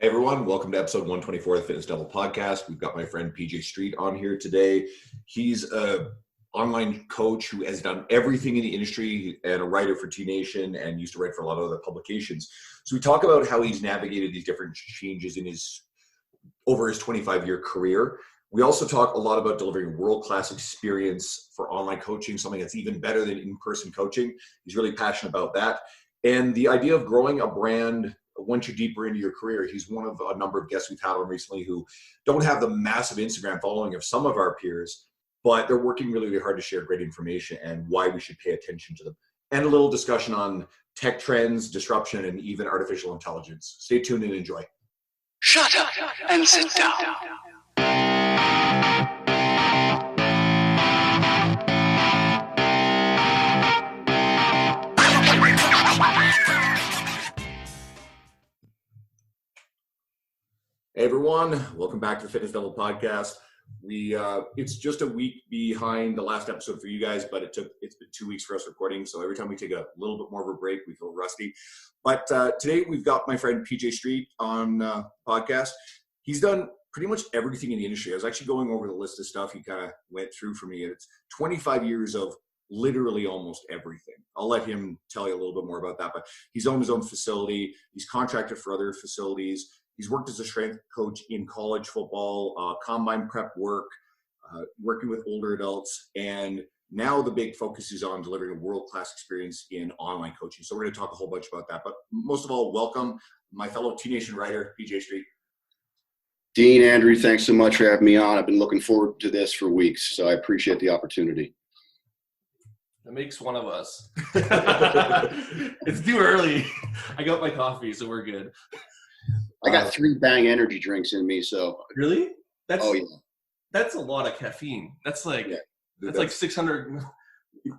Hey everyone, welcome to episode 124 of the Fitness Devil podcast. We've got my friend PJ Striet on here today. He's an online coach who has done everything in the industry and a writer for T Nation and used to write for a lot of other publications. So we talk about how he's navigated these different changes in over his 25-year career. We also talk a lot about delivering world-class experience for online coaching, something that's even better than in-person coaching. He's really passionate about that. And the idea of growing a brand once you're deeper into your career. He's one of a number of guests we've had on recently who don't have the massive Instagram following of some of our peers, but they're working really, really hard to share great information and why we should pay attention to them. And a little discussion on tech trends, disruption, and even artificial intelligence. Stay tuned and enjoy. Shut up and sit down. Hey everyone, welcome back to the Fitness Devil podcast. It's just a week behind the last episode for you guys, but it's been 2 weeks for us recording. So every time we take a little bit more of a break, we feel rusty. But today we've got my friend PJ Striet on podcast. He's done pretty much everything in the industry. I was actually going over the list of stuff he kind of went through for me. It's 25 years of literally almost everything. I'll let him tell you a little bit more about that, but he's owned his own facility. He's contracted for other facilities. He's worked as a strength coach in college football, combine prep work, working with older adults, and now the big focus is on delivering a world-class experience in online coaching. So we're going to talk a whole bunch about that. But most of all, welcome my fellow T Nation writer, PJ Striet. Dean, Andrew, thanks so much for having me on. I've been looking forward to this for weeks, so I appreciate the opportunity. That makes one of us. It's too early. I got my coffee, so we're good. I got 3 Bang energy drinks in me, so. Really? Oh, yeah. That's a lot of caffeine. That's like 600.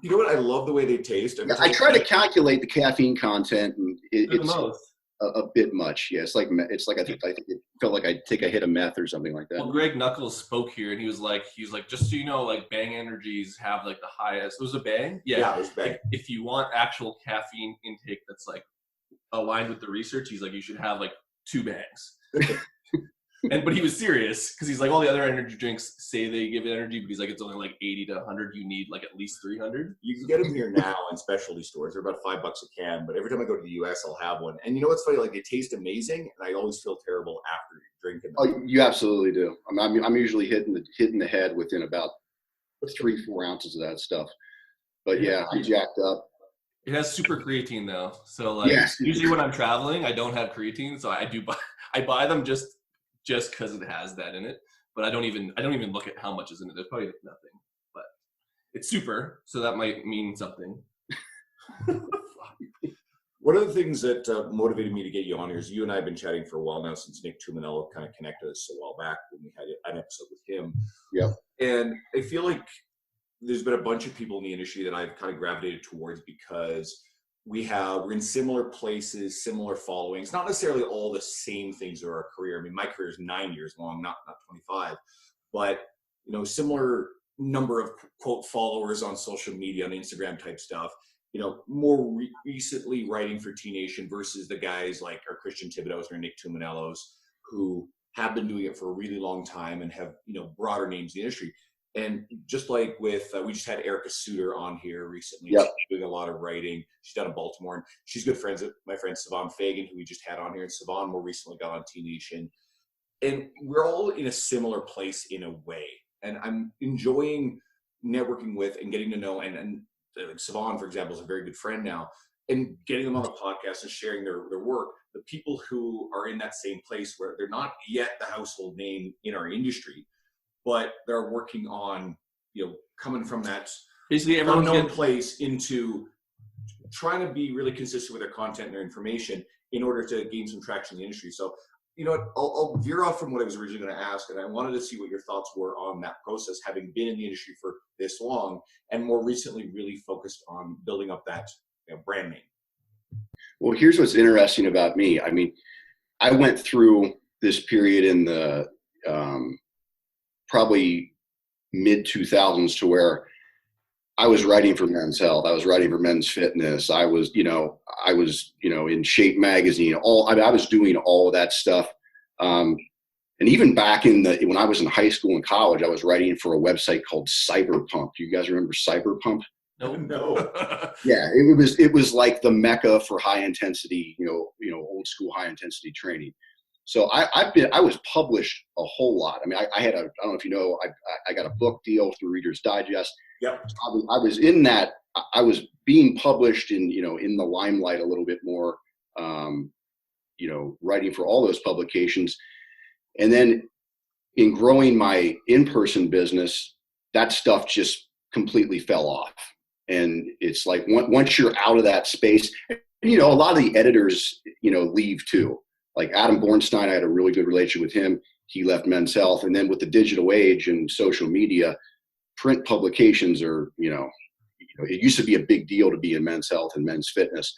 You know what? I love the way they taste. I try to calculate the caffeine content, and it's most. A bit much. Yeah, it's like I think it felt like I take a hit of meth or something like that. Well, Greg Knuckles spoke here, and he was like, just so you know, like Bang energies have like the highest. It was a Bang. Yeah, it was Bang. If you want actual caffeine intake that's like aligned with the research, he's like, you should have like 2 Bangs. But he was serious because he's like, all the other energy drinks say they give energy, but he's like, it's only like 80 to 100. You need like at least 300. You can get them here now in specialty stores. They're about $5 a can, but every time I go to the US, I'll have one. And you know what's funny? Like, they taste amazing, and I always feel terrible after drinking them. Oh, you absolutely do. I'm usually hitting the head within about 3-4 ounces of that stuff. But yeah, I'm jacked up. It has super creatine though, so like usually when I'm traveling, I don't have creatine, so I buy them just because it has that in it. But I don't even look at how much is in it. There's probably nothing, but it's super, so that might mean something. One of the things that motivated me to get you on here is you and I have been chatting for a while now, since Nick Tuminello kind of connected us a while back when we had an episode with him. Yeah, and I feel like there's been a bunch of people in the industry that I've kind of gravitated towards because we're in similar places, similar followings, not necessarily all the same things in our career. I mean, my career is 9 years long, not 25, but similar number of quote followers on social media, on Instagram type stuff. More recently writing for T Nation versus the guys like our Christian Thibodeau's or Nick Tuminello's who have been doing it for a really long time and have broader names in the industry. And just like with, we just had Erica Suter on here recently. Yep. She's doing a lot of writing. She's down in Baltimore, and she's good friends with my friend Savon Fagan, who we just had on here. And Savon more recently got on T Nation. And we're all in a similar place in a way. And I'm enjoying networking with and getting to know, and like Savon, for example, is a very good friend now, and getting them on the podcast and sharing their work. The people who are in that same place where they're not yet the household name in our industry, but they're working on, coming from that basically unknown place into trying to be really consistent with their content and their information in order to gain some traction in the industry. So, I'll veer off from what I was originally going to ask, and I wanted to see what your thoughts were on that process, having been in the industry for this long, and more recently really focused on building up that brand name. Well, here's what's interesting about me. I mean, I went through this period in the probably mid 2000s to where I was writing for Men's Health. I was writing for Men's Fitness. I was in Shape magazine. I was doing all of that stuff And even back when I was in high school and college, I was writing for a website called Cyberpump. Do you guys remember Cyberpump? Nope. No. Yeah, it was like the mecca for high intensity, old school high intensity training. So I was published a whole lot. I mean, I had I don't know if you know, I got a book deal through Reader's Digest. Yep. I was in that. I was being published in the limelight a little bit more. Writing for all those publications, and then in growing my in-person business, that stuff just completely fell off. And it's like once you're out of that space, a lot of the editors, leave too. Like Adam Bornstein, I had a really good relationship with him. He left Men's Health. And then with the digital age and social media, print publications are, it used to be a big deal to be in Men's Health and Men's Fitness.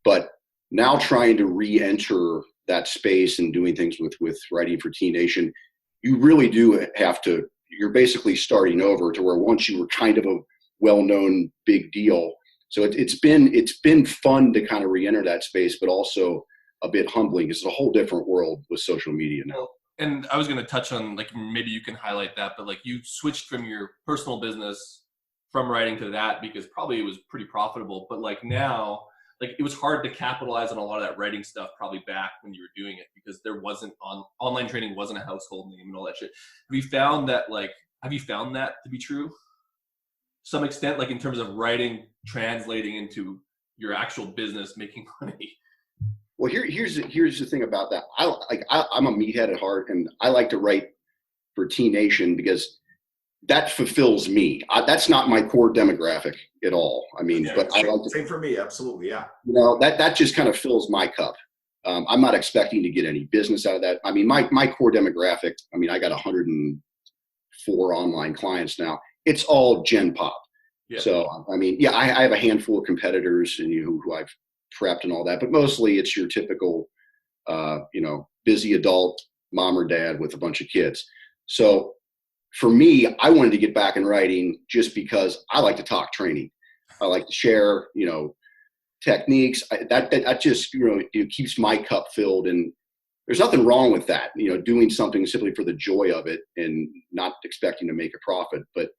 But now trying to re-enter that space and doing things with writing for T Nation, you really do have to, you're basically starting over to where once you were kind of a well-known big deal. So it's been fun to kind of re-enter that space, but also a bit humbling. It's a whole different world with social media now. And I was going to touch on, like, maybe you can highlight that, but like you switched from your personal business from writing to that because probably it was pretty profitable, but like now, like it was hard to capitalize on a lot of that writing stuff probably back when you were doing it because there wasn't online training wasn't a household name and all that shit. Have you found that to be true? Some extent, like in terms of writing, translating into your actual business, making money. Well, here's the thing about that. I'm a meathead at heart, and I like to write for T Nation because that fulfills me. That's not my core demographic at all. I mean, Yeah, but I like to, same for me. Absolutely, yeah. that just kind of fills my cup. I'm not expecting to get any business out of that. I mean, my core demographic. I mean, I got 104 online clients now. It's all Gen Pop. Yeah. So I mean, yeah, I have a handful of competitors and who I've prepped and all that, but mostly it's your typical, busy adult mom or dad with a bunch of kids. So for me, I wanted to get back in writing just because I like to talk training. I like to share, techniques. That just, it keeps my cup filled, and there's nothing wrong with that. Doing something simply for the joy of it and not expecting to make a profit. But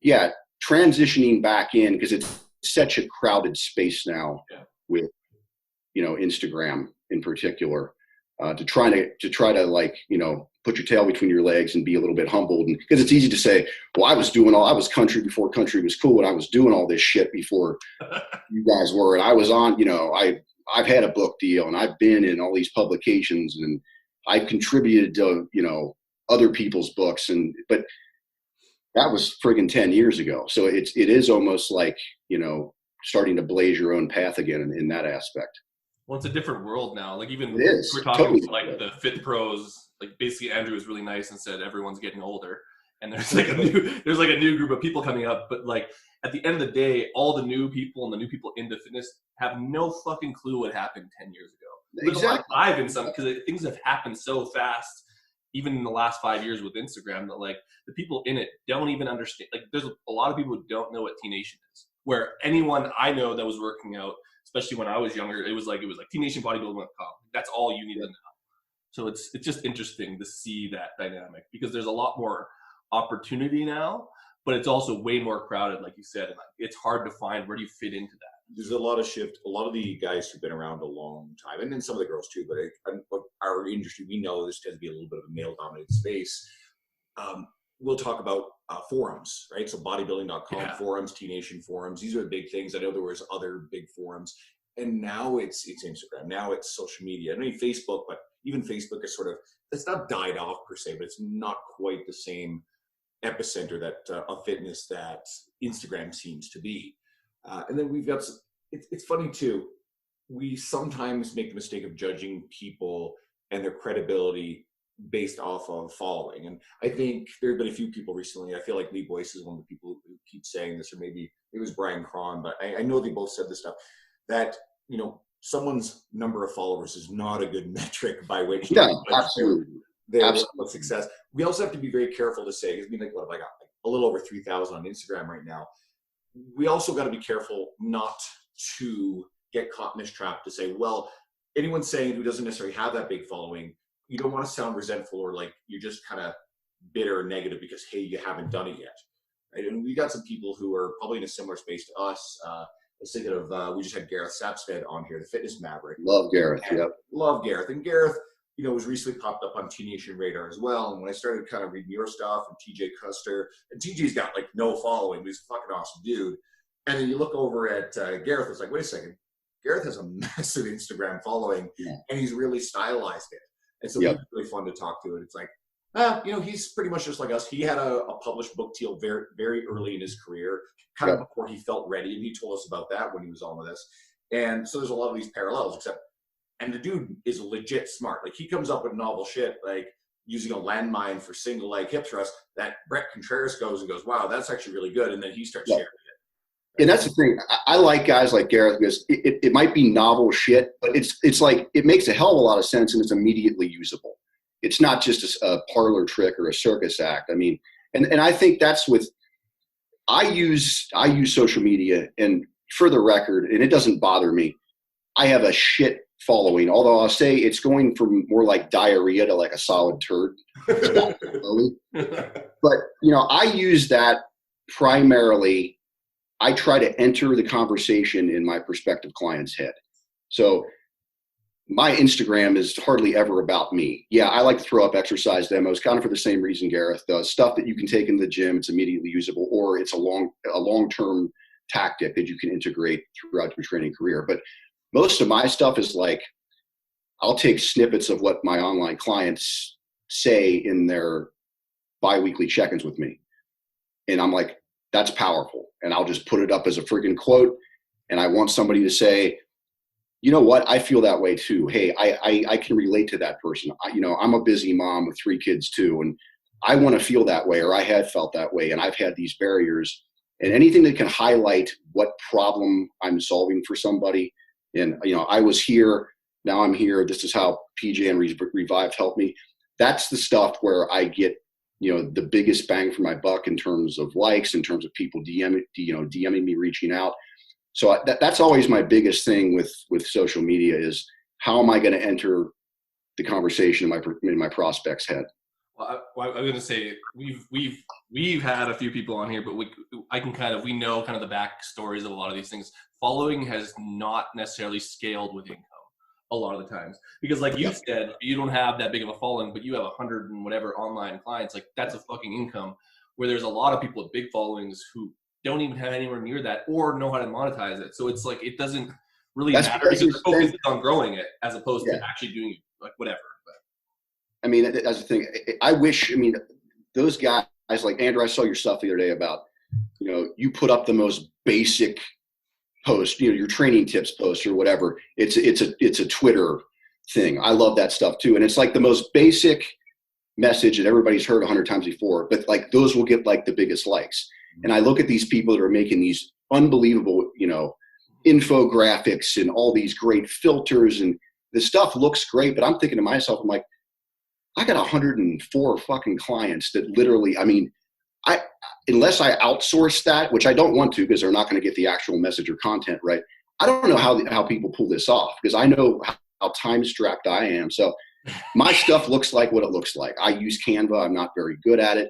yeah, transitioning back in because it's such a crowded space now with, Instagram in particular, to try to like, put your tail between your legs and be a little bit humbled. And because it's easy to say, well, I was country before country was cool, and I was doing all this shit before you guys were. And I was on, I've had a book deal and I've been in all these publications and I've contributed to, other people's books. But that was friggin' 10 years ago. So it is almost like, starting to blaze your own path again in that aspect. Well, it's a different world now. Like even it is. We're talking Totally. to like the Fit Pros. Like basically, Andrew was really nice and said everyone's getting older, and there's like a new group of people coming up. But like at the end of the day, all the new people and the new people into fitness have no fucking clue what happened 10 years ago. Exactly. I've in some because things have happened so fast, even in the last 5 years with Instagram, that like the people in it don't even understand. Like there's a lot of people who don't know what T Nation is. Where anyone I know that was working out, especially when I was younger, it was like TNationBodybuilding.com. That's all you need to know. So it's just interesting to see that dynamic because there's a lot more opportunity now, but it's also way more crowded, like you said, and like, it's hard to find where do you fit into that. There's a lot of shift. A lot of the guys who've been around a long time, and then some of the girls too, but our industry, we know this tends to be a little bit of a male-dominated space. We'll talk about forums, right? So bodybuilding.com forums, T Nation forums. These are the big things. I know there was other big forums, and now it's Instagram. Now it's social media. I mean Facebook, but even Facebook is it's not died off per se, but it's not quite the same epicenter of fitness that Instagram seems to be. And then we've got. It's funny too. We sometimes make the mistake of judging people and their credibility based off of following. And I think there have been a few people recently. I feel like Lee Boyce is one of the people who keep saying this, or maybe it was Brian Cron, but I know they both said this stuff, that, someone's number of followers is not a good metric by which absolutely. Their success. We also have to be very careful to say, because what have I got? Like a little over 3,000 on Instagram right now. We also got to be careful not to get caught in this trap to say, well, anyone saying who doesn't necessarily have that big following, you don't want to sound resentful or like you're just kind of bitter or negative because, hey, you haven't done it yet. Right? And we got some people who are probably in a similar space to us. I was thinking of, we just had Gareth Sapstead on here, the fitness maverick. Love Gareth. Yep. Love Gareth. And Gareth, you know, was recently popped up on T Nation radar as well. And when I started kind of reading your stuff and TJ Custer, and TJ's got like no following, but he's a fucking awesome dude. And then you look over at Gareth, it's like, wait a second, Gareth has a massive Instagram following, and he's really stylized it. And so he's really fun to talk to. And it's like, you know, he's pretty much just like us. He had a published book deal very, very early in his career, kind of before he felt ready. And he told us about that when he was on with us. And so there's a lot of these parallels, and the dude is legit smart. Like, he comes up with novel shit, like using a landmine for single leg hip thrust that Brett Contreras goes, wow, that's actually really good. And then he starts sharing it. And that's the thing. I like guys like Gareth because it might be novel shit, but it's like, it makes a hell of a lot of sense and it's immediately usable. It's not just a parlor trick or a circus act. I mean, and I think that's I use social media, and for the record, and it doesn't bother me, I have a shit following, although I'll say it's going from more like diarrhea to like a solid turd. But, you know, I use that primarily. I try to enter the conversation in my prospective client's head. So my Instagram is hardly ever about me. Yeah, I like to throw up exercise demos, kind of for the same reason Gareth does. Stuff that you can take in the gym, it's immediately usable, or it's a long-term tactic that you can integrate throughout your training career. But most of my stuff is like, I'll take snippets of what my online clients say in their biweekly check-ins with me. And I'm like, that's powerful. And I'll just put it up as a freaking quote. And I want somebody to say, you know what? I feel that way too. Hey, I can relate to that person. You know, I'm a busy mom with 3 kids too. And I want to feel that way, or I had felt that way. And I've had these barriers, and anything that can highlight what problem I'm solving for somebody. And, you know, I was here, now I'm here. This is how PJ and Revive helped me. That's the stuff where I get, you know, the biggest bang for my buck in terms of likes, in terms of people DMing me, reaching out. So that's always my biggest thing with social media is, how am I going to enter the conversation in my prospect's head? Well, I was going to say we've had a few people on here, but we know kind of the backstories of a lot of these things. Following has not necessarily scaled with income a lot of the times, because like you said, you don't have that big of a following, but you have 100 and whatever online clients. Like, that's a fucking income. Where there's a lot of people with big followings who don't even have anywhere near that or know how to monetize it. So it's like, it doesn't really matter because the focus is on growing it as opposed to actually doing like whatever. But I mean, that's the thing. I wish, I mean, those guys like Andrew, I saw your stuff the other day about, you know, you put up the most basic post, you know, your training tips post or whatever. It's a Twitter thing. I love that stuff too. And it's like the most basic message that everybody's heard 100 times before, but like those will get like the biggest likes. And I look at these people that are making these unbelievable, you know, infographics and all these great filters, and the stuff looks great, but I'm thinking to myself, I'm like, I got 104 fucking clients that literally, I mean, unless I outsource that, which I don't want to because they're not going to get the actual message or content right. I don't know how people pull this off, because I know how time strapped I am. So my stuff looks like what it looks like. I use Canva. I'm not very good at it.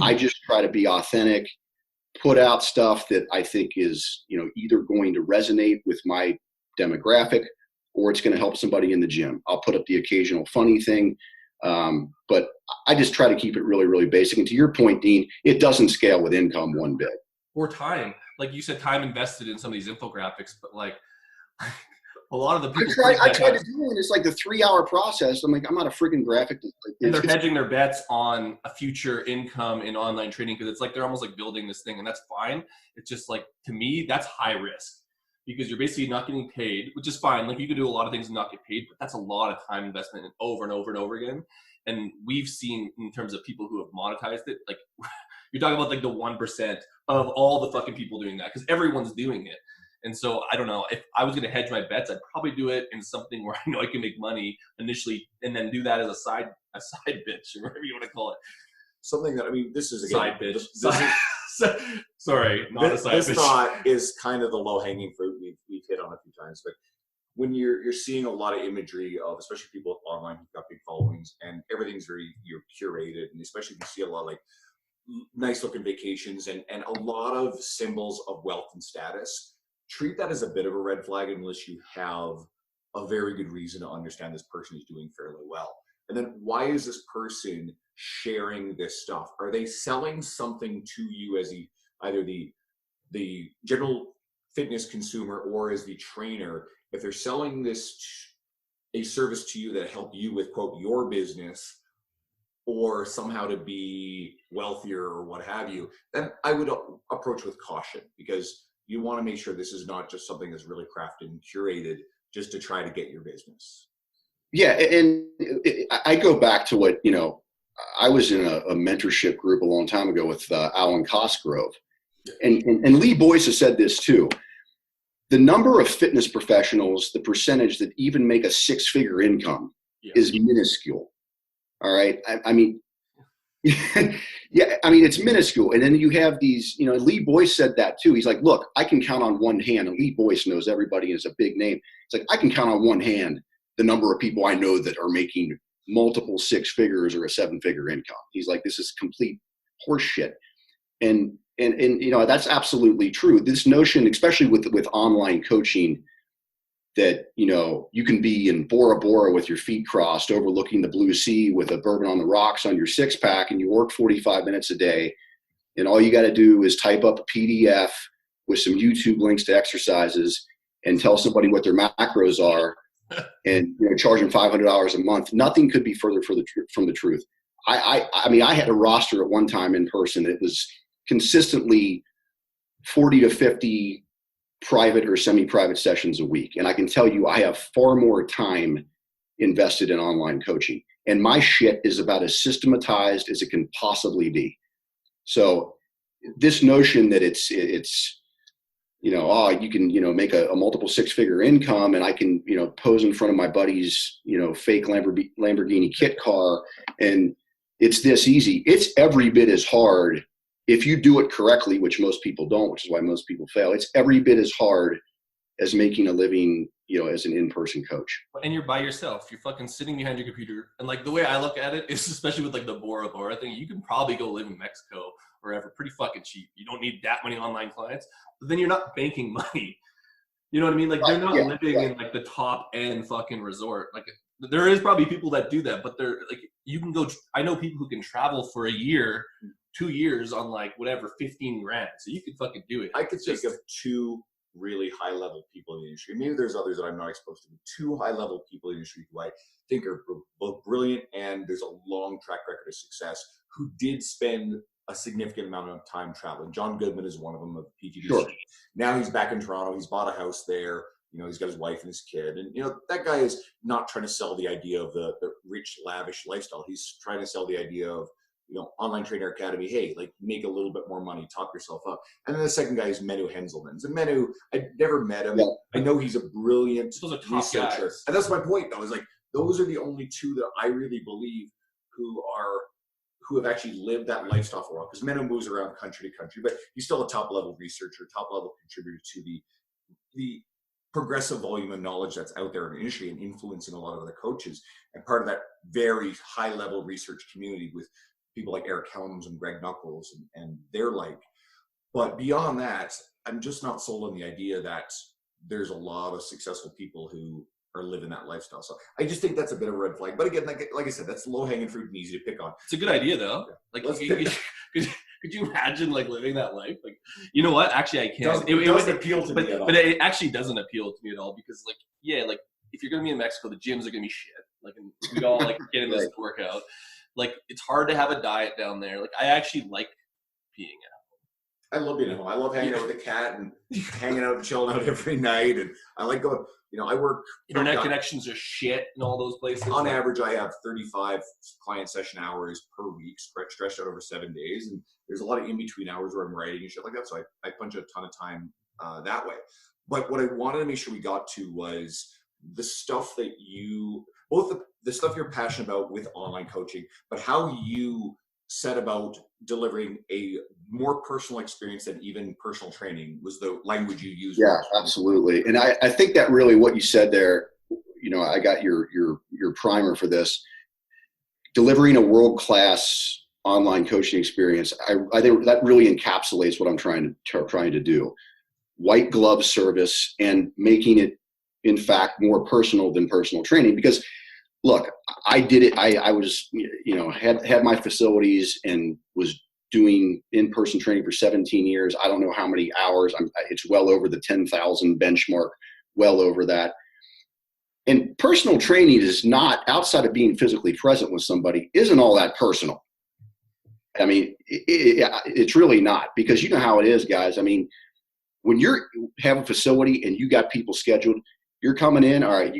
I just try to be authentic, put out stuff that I think is, you know, either going to resonate with my demographic or it's going to help somebody in the gym. I'll put up the occasional funny thing. But I just try to keep it really, really basic. And to your point, Dean, it doesn't scale with income one bit. Or time. Like you said, time invested in some of these infographics, but like a lot of the people. I tried to do it, and it's like the 3-hour process. I'm like, I'm not a freaking graphic. And they're hedging their bets on a future income in online trading, because it's like they're almost like building this thing, and that's fine. It's just like, to me, that's high risk, because you're basically not getting paid, which is fine. Like, you can do a lot of things and not get paid, but that's a lot of time investment and over and over and over again. And we've seen, in terms of people who have monetized it, like you're talking about like the 1% of all the fucking people doing that, because everyone's doing it. And so I don't know, if I was going to hedge my bets, I'd probably do it in something where I know I can make money initially, and then do that as a side bitch, or whatever you want to call it. Something that, I mean, this is again, side bitch. Sorry, not a side bitch. This thought is kind of the low hanging fruit we've hit on a few times, but when you're seeing a lot of imagery of, especially people with online who've got big followings, and everything's very curated, and especially if you see a lot of like nice looking vacations and a lot of symbols of wealth and status, treat that as a bit of a red flag unless you have a very good reason to understand this person is doing fairly well. And then why is this person sharing this stuff? Are they selling something to you as either the general fitness consumer or as the trainer? If they're selling a service to you that help you with, quote, your business, or somehow to be wealthier or what have you, then I would approach with caution, because you want to make sure this is not just something that's really crafted and curated just to try to get your business. Yeah. And I go back to what, I was in a mentorship group a long time ago with Alan Cosgrove. And Lee Boyce has said this too. The number of fitness professionals, the percentage that even make a 6-figure income is minuscule. All right. I mean, yeah, I mean, it's minuscule. And then you have these, Lee Boyce said that too. He's like, look, I can count on one hand. And Lee Boyce knows everybody is a big name. It's like, I can count on one hand the number of people I know that are making multiple 6 figures or a 7-figure income. He's like, this is complete horseshit. And that's absolutely true. This notion, especially with online coaching, that, you can be in Bora Bora with your feet crossed, overlooking the blue sea with a bourbon on the rocks on your 6-pack, and you work 45 minutes a day. And all you got to do is type up a PDF with some YouTube links to exercises and tell somebody what their macros are and charge them $500 a month. Nothing could be further from the truth. I mean, I had a roster at one time in person. It was consistently 40 to 50 private or semi-private sessions a week. And I can tell you, I have far more time invested in online coaching, and my shit is about as systematized as it can possibly be. So this notion that it's you can, make a multiple 6-figure income, and I can, pose in front of my buddy's, fake Lamborghini kit car, and it's this easy. It's every bit as hard if you do it correctly, which most people don't, which is why most people fail. It's every bit as hard as making a living, as an in-person coach. And you're by yourself. You're fucking sitting behind your computer. And like the way I look at it is, especially with like the Bora Bora thing, you can probably go live in Mexico or wherever pretty fucking cheap. You don't need that many online clients, but then you're not banking money. You know what I mean? Like they're not living in like the top end fucking resort. Like there is probably people that do that, but they're like, you can go, I know people who can travel for a year, 2 years on like whatever, 15 grand. So you could fucking do it. I could think of 2 really high level people in the industry. Maybe there's others that I'm not exposed to, but 2 high level people in the industry who I think are both brilliant and there's a long track record of success, who did spend a significant amount of time traveling. John Goodman is one of them of PGD. Sure. Now he's back in Toronto. He's bought a house there. He's got his wife and his kid. And, that guy is not trying to sell the idea of the rich, lavish lifestyle. He's trying to sell the idea of, Online Trainer Academy, hey, like make a little bit more money, top yourself up. And then the second guy is Menu Henselmans. And Menu, I never met him. Yeah. I know he's a brilliant researcher. Guys. And that's my point, though, is like, those are the only 2 that I really believe who have actually lived that lifestyle for a while. Because Menu moves around country to country, but he's still a top level researcher, top level contributor to the progressive volume of knowledge that's out there in the industry and influencing a lot of other coaches. And part of that very high level research community with people like Eric Helms and Greg Knuckles and they're like, but beyond that, I'm just not sold on the idea that there's a lot of successful people who are living that lifestyle. So I just think that's a bit of a red flag. But again, like I said, that's low hanging fruit and easy to pick on. It's a good idea though. Like, could you imagine like living that life? Like, you know what? Actually, I can't. It doesn't appeal to me at all. But it actually doesn't appeal to me at all because like, yeah, like if you're going to be in Mexico, the gyms are going to be shit. Like, and we all like get in this workout. Like, it's hard to have a diet down there. Like, I actually like being at home. I love being at home. I love hanging out with the cat and hanging out and chilling out every night. And I like going, I work. Internet connections are shit in all those places. On average, I have 35 client session hours per week, stretched out over 7 days. And there's a lot of in-between hours where I'm writing and shit like that. So I punch a ton of time that way. But what I wanted to make sure we got to was the stuff that both the stuff you're passionate about with online coaching, but how you said about delivering a more personal experience than even personal training was the language you used. Yeah, absolutely. And I think that really what you said there, I got your primer for this. Delivering a world-class online coaching experience, I think that really encapsulates what I'm trying to do. White glove service and making it, in fact, more personal than personal training. Because look, I did it. I was, had my facilities and was doing in-person training for 17 years. I don't know how many hours. It's well over the 10,000 benchmark, well over that. And personal training is not, outside of being physically present with somebody, isn't all that personal. I mean, it's really not, because you know how it is, guys. I mean, when you have a facility and you got people scheduled, you're coming in, all right,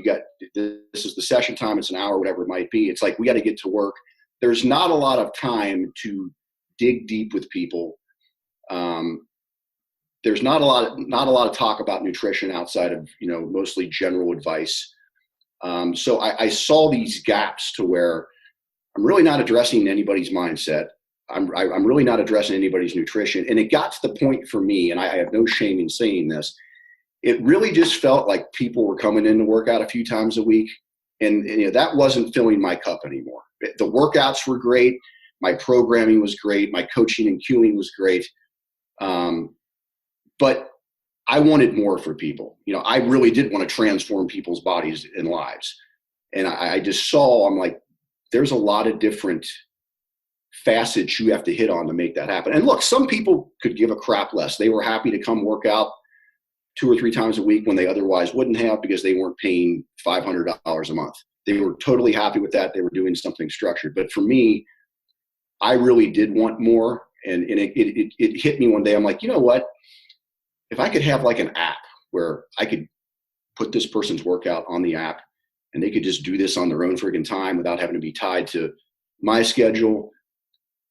this is the session time, it's an hour, whatever it might be. It's like, we got to get to work. There's not a lot of time to dig deep with people. There's not a lot of talk about nutrition outside of, mostly general advice. So I saw these gaps to where I'm really not addressing anybody's mindset. I'm really not addressing anybody's nutrition. And it got to the point for me, and I have no shame in saying this, it really just felt like people were coming in to work out a few times a week. And that wasn't filling my cup anymore. The workouts were great. My programming was great. My coaching and cueing was great. But I wanted more for people. I really did want to transform people's bodies and lives. And I just saw, I'm like, there's a lot of different facets you have to hit on to make that happen. And look, some people could give a crap less. They were happy to come work out 2 or 3 times a week when they otherwise wouldn't have, because they weren't paying $500 a month. They were totally happy with that. They were doing something structured. But for me, I really did want more. And it hit me one day. I'm like, you know what? If I could have like an app where I could put this person's workout on the app and they could just do this on their own friggin' time without having to be tied to my schedule,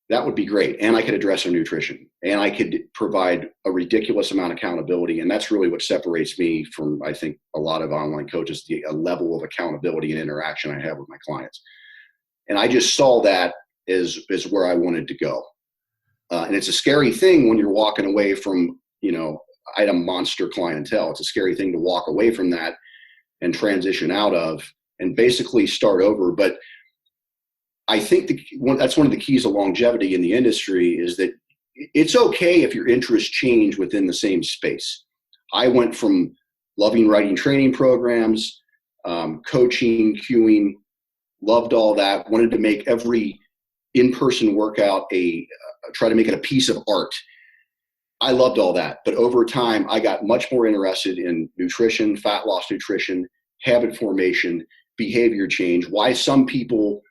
that would be great. And I could address their nutrition, and I could provide a ridiculous amount of accountability. And that's really what separates me from, I think, a lot of online coaches, a level of accountability and interaction I have with my clients. And I just saw that as where I wanted to go. And it's a scary thing when you're walking away from, I had a monster clientele. It's a scary thing to walk away from that and transition out of and basically start over. But I think that's one of the keys of longevity in the industry, is that it's okay if your interests change within the same space. I went from loving writing training programs, coaching, cueing, loved all that, wanted to make every in-person workout try to make it a piece of art. I loved all that. But over time, I got much more interested in nutrition, fat loss nutrition, habit formation, behavior change. Why do some people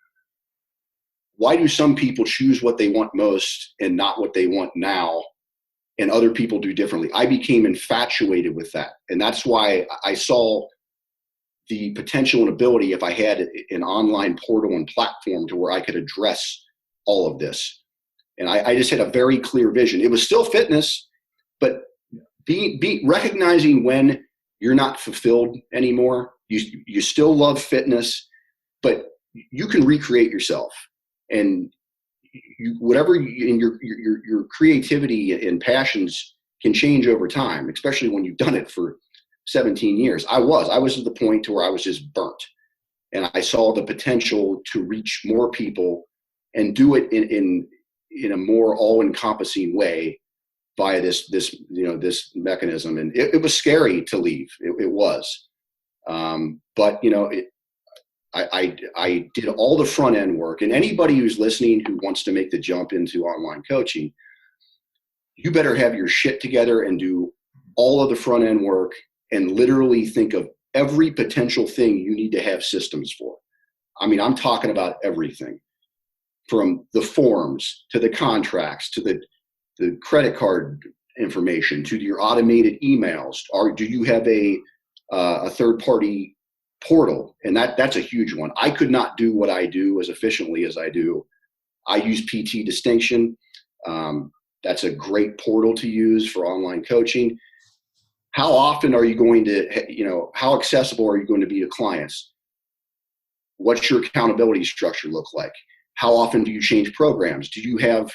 choose what they want most and not what they want now, and other people do differently? I became infatuated with that. And that's why I saw the potential and ability, if I had an online portal and platform to where I could address all of this. And I just had a very clear vision. It was still fitness, but recognizing when you're not fulfilled anymore. You still love fitness, but you can recreate yourself. And your creativity and passions can change over time, especially when you've done it for 17 years. I was at the point to where I was just burnt, and I saw the potential to reach more people and do it in a more all-encompassing way via this mechanism. And it was scary to leave. It was, but I did all the front end work. And anybody who's listening who wants to make the jump into online coaching, you better have your shit together and do all of the front end work and literally think of every potential thing you need to have systems for. I mean, I'm talking about everything from the forms to the contracts to the credit card information to your automated emails. Do you have a third party portal? And that's a huge one. I could not do what I do as efficiently as I do. I use PT Distinction. That's a great portal to use for online coaching. How often are you going to, how accessible are you going to be to clients? What's your accountability structure look like? How often do you change programs? Do you have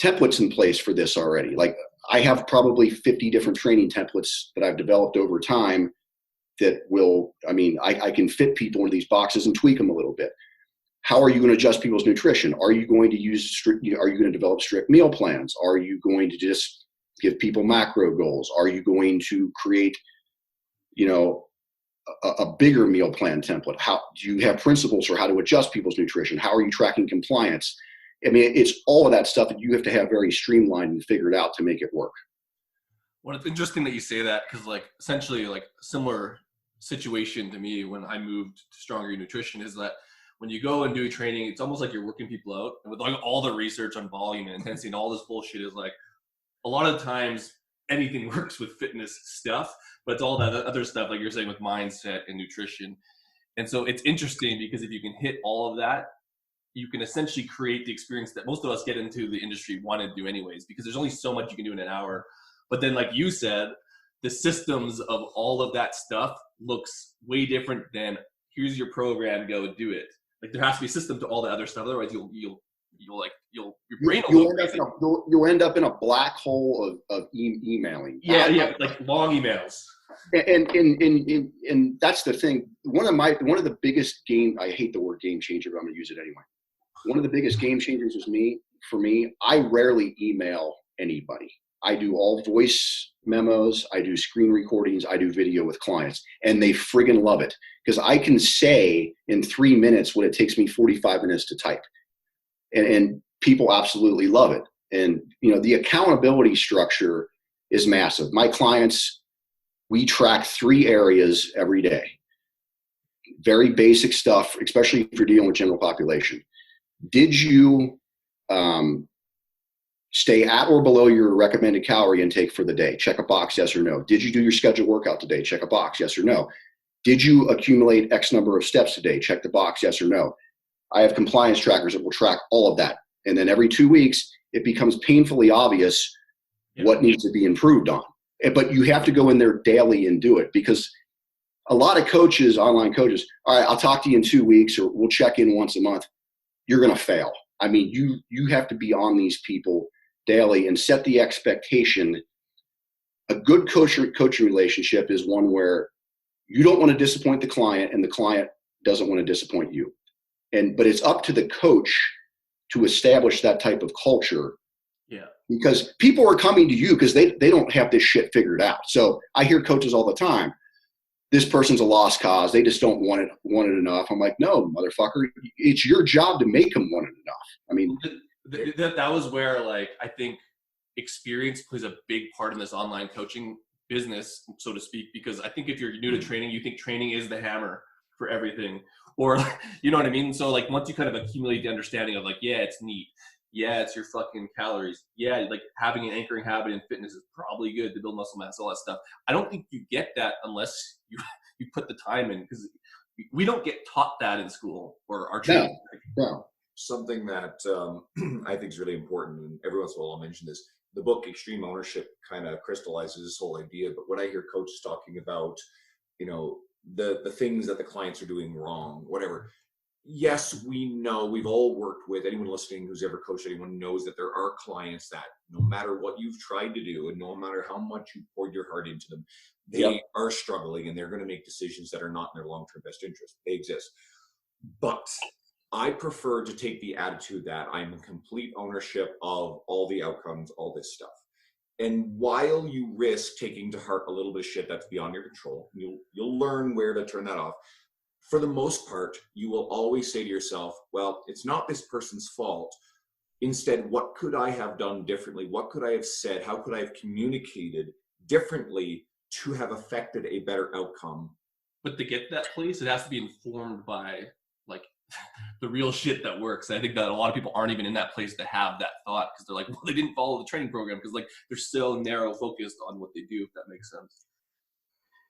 templates in place for this already? Like, I have probably 50 different training templates that I've developed over time that will, I can fit people into these boxes and tweak them a little bit. How are you going to adjust people's nutrition? Are you going to are you going to develop strict meal plans? Are you going to just give people macro goals? Are you going to create, a bigger meal plan template? How do you have principles for how to adjust people's nutrition? How are you tracking compliance? It's all of that stuff that you have to have very streamlined and figured out to make it work. Well, it's interesting that you say that, because essentially similar situation to me when I moved to Stronger Nutrition is that when you go and do training, it's almost like you're working people out. And with all the research on volume and intensity and all this bullshit is a lot of times anything works with fitness stuff, but it's all that other stuff, like you're saying, with mindset and nutrition. And so it's interesting because if you can hit all of that, you can essentially create the experience that most of us get into the industry want to do anyways, because there's only so much you can do in an hour. But then, like you said, the systems of all of that stuff looks way different than here's your program, go do it. There has to be a system to all the other stuff. Otherwise your brain will you'll end up in a black hole of emailing. Yeah, long emails. And that's the thing. One of the biggest I hate the word game changer, but I'm going to use it anyway. One of the biggest game changers for me, I rarely email anybody. I do all voice memos. I do screen recordings. I do video with clients, and they friggin' love it because I can say in 3 minutes what it takes me 45 minutes to type, and people absolutely love it. And the accountability structure is massive. My clients, we track 3 areas every day. Very basic stuff, especially if you're dealing with general population. Did you stay at or below your recommended calorie intake for the day? Check a box, yes or no. Did you do your scheduled workout today? Check a box, yes or no. Did you accumulate X number of steps today? Check the box, yes or no. I have compliance trackers that will track all of that. And then every 2 weeks, it becomes painfully obvious what needs to be improved on. But you have to go in there daily and do it, because a lot of coaches, online coaches, all right, I'll talk to you in 2 weeks, or we'll check in once a month. You're going to fail. You have to be on these people daily and set the expectation. A good coaching relationship is one where you don't want to disappoint the client and the client doesn't want to disappoint you. But it's up to the coach to establish that type of culture. Yeah. Because people are coming to you because they don't have this shit figured out. So I hear coaches all the time, this person's a lost cause. They just don't want it enough. I'm like, no, motherfucker, it's your job to make them want it enough. That was where I think experience plays a big part in this online coaching business, so to speak, because I think if you're new to training, you think training is the hammer for everything, or you know what I mean? So once you kind of accumulate the understanding of yeah, it's neat. Yeah, it's your fucking calories. Yeah, having an anchoring habit in fitness is probably good to build muscle mass, all that stuff. I don't think you get that unless you put the time in, because we don't get taught that in school or our training. No. Something that I think is really important, and every once in a while I'll mention this, the book Extreme Ownership kind of crystallizes this whole idea. But when I hear coaches talking about, the things that the clients are doing wrong, whatever, yes, we know, we've all worked with, anyone listening who's ever coached anyone knows that there are clients that no matter what you've tried to do and no matter how much you poured your heart into them, they are struggling and they're going to make decisions that are not in their long-term best interest. They exist. But I prefer to take the attitude that I'm in complete ownership of all the outcomes, all this stuff. And while you risk taking to heart a little bit of shit that's beyond your control, you'll learn where to turn that off. For the most part, you will always say to yourself, well, it's not this person's fault. Instead, what could I have done differently? What could I have said? How could I have communicated differently to have affected a better outcome? But to get to that place, it has to be informed by the real shit that works. And I think that a lot of people aren't even in that place to have that thought, because they're like, well, they didn't follow the training program, because they're so narrow focused on what they do, if that makes sense.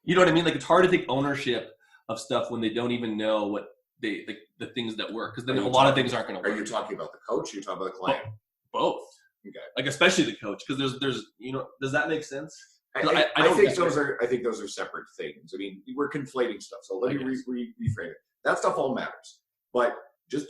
You know what I mean? It's hard to take ownership of stuff when they don't even know what the things that work, because then a lot of things aren't going to work. Are you talking about the coach, or are you talking about the client? Both. Okay. Especially the coach, because there's does that make sense? I think those are separate things. We're conflating stuff. So let me reframe it. That stuff all matters, but just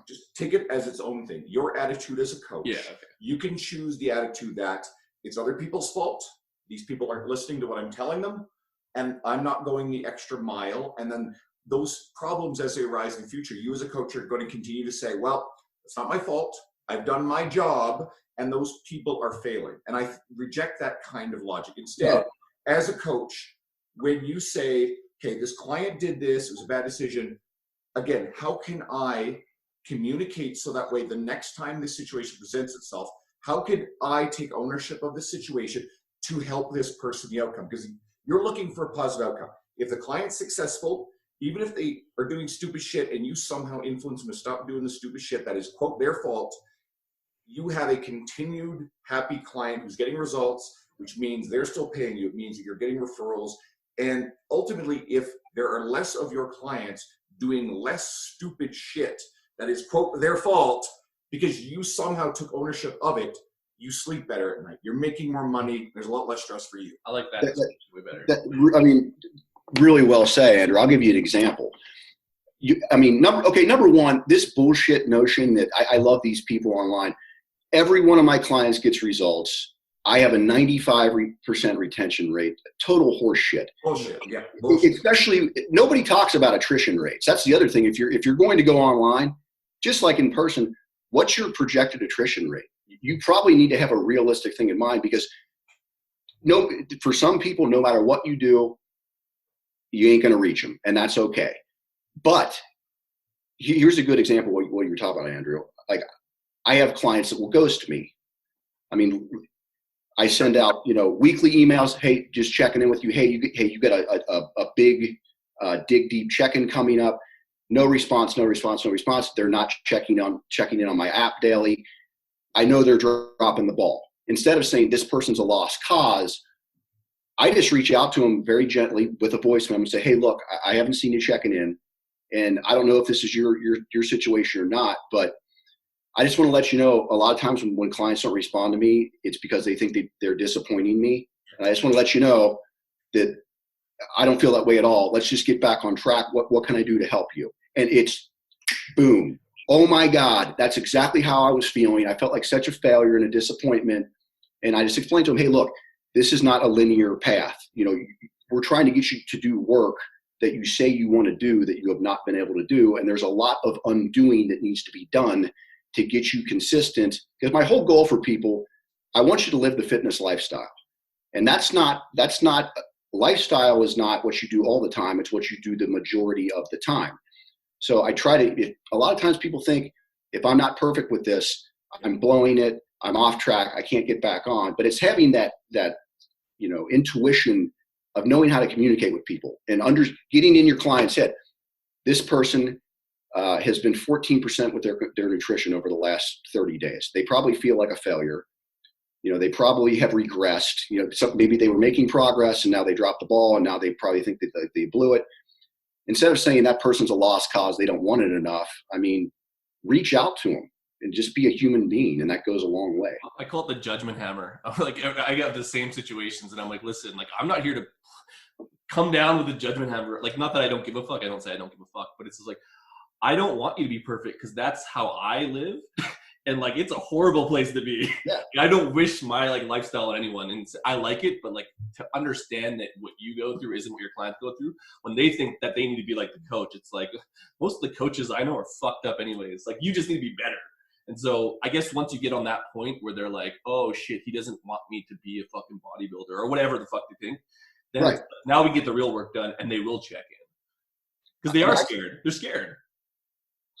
just take it as its own thing. Your attitude as a coach, Yeah, okay. You can choose the attitude that it's other people's fault. These people aren't listening to what I'm telling them, and I'm not going the extra mile. And then those problems as they arise in the future, you as a coach are going to continue to say, well, it's not my fault. I've done my job, and those people are failing. And I reject that kind of logic. Instead, as a coach, when you say, okay, this client did this, it was a bad decision. Again, how can I communicate so that way the next time this situation presents itself, how can I take ownership of the situation to help this person the outcome? Because you're looking for a positive outcome. If the client's successful, even if they are doing stupid shit and you somehow influence them to stop doing the stupid shit that is, quote, their fault, you have a continued happy client who's getting results, which means they're still paying you. It means that you're getting referrals. And ultimately, if there are less of your clients doing less stupid shit that is, quote, their fault, because you somehow took ownership of it, you sleep better at night. You're making more money. There's a lot less stress for you. I like that. Way better. I mean, really well said, Andrew. I'll give you an example. Number one, this bullshit notion that I love these people online. Every one of my clients gets results. I have a 95% retention rate. Total horse shit. Bullshit. Yeah. Bullshit. Especially, nobody talks about attrition rates. That's the other thing. If you're going to go online, just like in person, what's your projected attrition rate? You probably need to have a realistic thing in mind, because for some people, no matter what you do, you ain't going to reach them, and that's okay. But here's a good example of what you were talking about, Andrew. Like, I have clients that will ghost me. I mean, I send out, weekly emails. Hey, just checking in with you. Hey, you got a big dig deep check-in coming up. No response. They're not checking in on my app daily. I know they're dropping the ball. Instead of saying this person's a lost cause, I just reach out to them very gently with a voice memo and say, hey, look, I haven't seen you checking in, and I don't know if this is your situation or not, but I just want to let you know, a lot of times when clients don't respond to me, it's because they think they're disappointing me. And I just want to let you know that I don't feel that way at all. Let's just get back on track. What can I do to help you? And it's boom. Oh my God, that's exactly how I was feeling. I felt like such a failure and a disappointment. And I just explained to them, hey, look, this is not a linear path. We're trying to get you to do work that you say you want to do that you have not been able to do. And there's a lot of undoing that needs to be done to get you consistent. Because my whole goal for people, I want you to live the fitness lifestyle. And that's not lifestyle is not what you do all the time. It's what you do the majority of the time. So I try to, a lot of times people think if I'm not perfect with this, I'm blowing it, I'm off track, I can't get back on. But it's having that intuition of knowing how to communicate with people and getting in your client's head. This person has been 14% with their nutrition over the last 30 days. They probably feel like a failure. They probably have regressed. Maybe they were making progress and now they dropped the ball, and now they probably think that they blew it. Instead of saying that person's a lost cause, they don't want it enough, I mean, reach out to them and just be a human being, and that goes a long way. I call it the judgment hammer. Like, I got the same situations, and I'm like, listen, like, I'm not here to come down with the judgment hammer. Like, not that I don't give a fuck. I don't say I don't give a fuck, but it's just like, I don't want you to be perfect because that's how I live. And like, it's a horrible place to be. Yeah. I don't wish my lifestyle on anyone, and I like it, but like, to understand that what you go through isn't what your clients go through. When they think that they need to be like the coach, it's like most of the coaches I know are fucked up anyways. Like, you just need to be better. And so I guess once you get on that point where they're like, oh shit, he doesn't want me to be a fucking bodybuilder or whatever the fuck they think, then right. Now we get the real work done, and they will check in because they are scared. They're scared.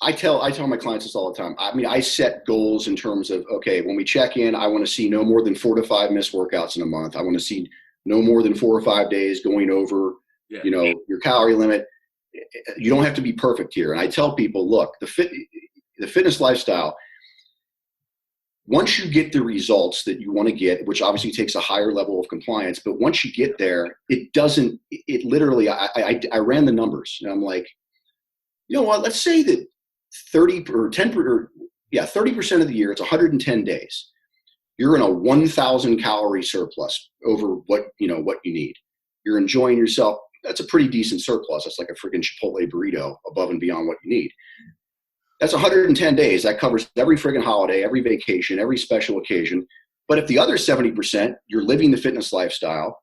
I tell my clients this all the time. I mean, I set goals in terms of, okay, when we check in, I want to see no more than 4 to 5 missed workouts in a month. I want to see no more than 4 or 5 days going over, your calorie limit. You don't have to be perfect here. And I tell people, look, the fitness lifestyle, once you get the results that you want to get, which obviously takes a higher level of compliance, but once you get there, it literally, I ran the numbers and I'm like, you know what, let's say that 30% of the year, it's 110 days. You're in a 1,000 calorie surplus over what you need. You're enjoying yourself. That's a pretty decent surplus. That's like a freaking Chipotle burrito above and beyond what you need. That's 110 days. That covers every friggin' holiday, every vacation, every special occasion. But if the other 70%, you're living the fitness lifestyle,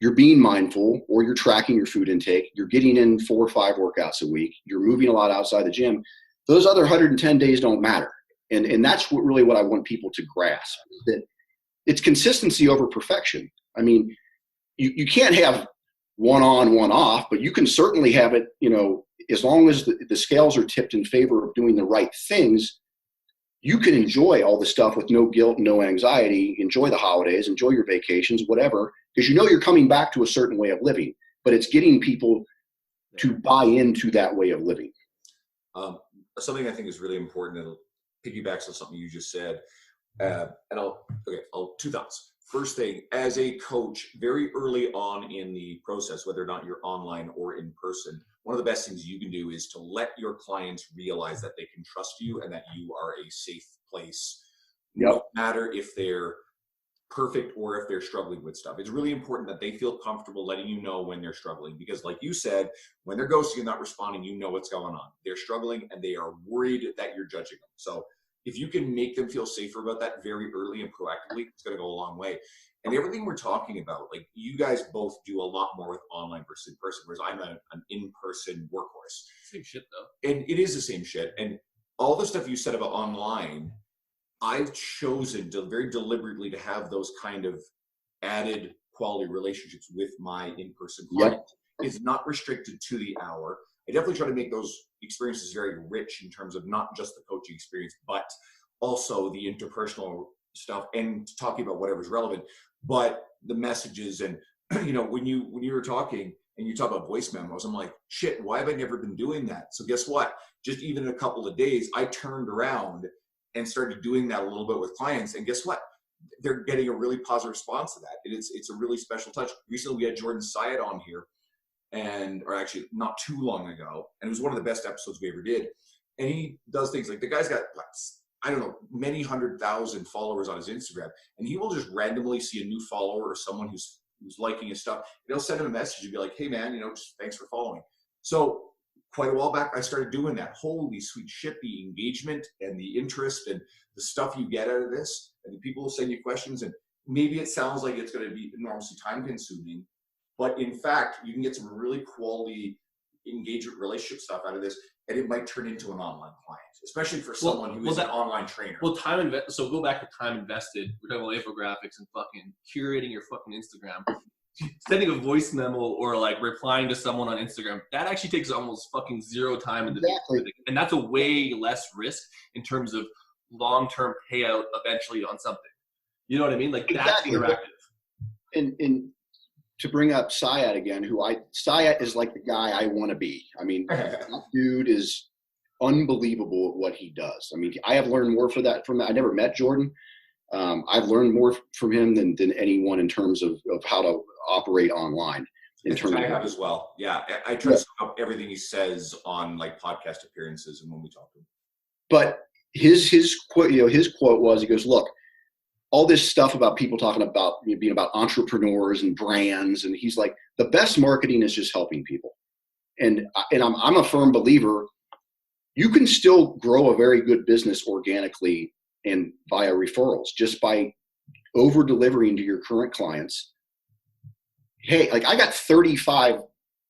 you're being mindful, or you're tracking your food intake, you're getting in 4 or 5 workouts a week, you're moving a lot outside the gym, those other 110 days don't matter. And that's what I want people to grasp, that it's consistency over perfection. I mean, you can't have one on, one off, but you can certainly have it, as long as the scales are tipped in favor of doing the right things, you can enjoy all the stuff with no guilt, no anxiety, enjoy the holidays, enjoy your vacations, whatever, because you're coming back to a certain way of living, but it's getting people to buy into that way of living. Something I think is really important, and piggybacks on something you just said, two thoughts. First thing, as a coach, very early on in the process, whether or not you're online or in person, one of the best things you can do is to let your clients realize that they can trust you and that you are a safe place. Yep. No matter if they're perfect or if they're struggling with stuff. It's really important that they feel comfortable letting you know when they're struggling, because like you said, when they're ghosting and not responding, you know what's going on. They're struggling and they are worried that you're judging them. So if you can make them feel safer about that very early and proactively, it's going to go a long way. And everything we're talking about, like you guys both do a lot more with online versus in person, whereas I'm an in-person workhorse. Same shit though. And it is the same shit. And all the stuff you said about online, I've chosen to very deliberately to have those kind of added quality relationships with my in-person clients. Yep. It's not restricted to the hour. I definitely try to make those experiences very rich in terms of not just the coaching experience, but also the interpersonal stuff and talking about whatever's relevant, but the messages. And, when you were talking and you talk about voice memos, I'm like, shit, why have I never been doing that? So guess what? Just even in a couple of days, I turned around and started doing that a little bit with clients. And guess what? They're getting a really positive response to that. It's a really special touch. Recently, we had Jordan Striet on here, or actually not too long ago, and it was one of the best episodes we ever did. And he does things like, the guy's got, I don't know, many 100,000 followers on his Instagram, and he will just randomly see a new follower or someone who's liking his stuff, and he'll send him a message and be like, hey man, just thanks for following. So quite a while back, I started doing that. Holy sweet shit, the engagement and the interest and the stuff you get out of this, and the people will send you questions, and maybe it sounds like it's going to be enormously time consuming, but in fact, you can get some really quality engagement relationship stuff out of this, and it might turn into an online client, especially for someone who is an online trainer. Well, so go back to time invested. We're talking about infographics and fucking curating your fucking Instagram. Sending a voice memo or like replying to someone on Instagram, that actually takes almost fucking zero time. Exactly. And that's a way less risk in terms of long-term payout eventually on something. You know what I mean? Like exactly. That's interactive. And to bring up Striet again, Striet is like the guy I want to be. I mean, that dude is unbelievable at what he does. I mean, I have learned more from that. I never met Jordan. I've learned more from him than anyone in terms of how to operate online. I have as well. Yeah, I try to sum up everything he says on like podcast appearances and when we talk to him. But his quote was, he goes, look, all this stuff about people talking about being about entrepreneurs and brands, and he's like, the best marketing is just helping people. And I'm a firm believer, you can still grow a very good business organically and via referrals just by over delivering to your current clients. Hey, like I got 35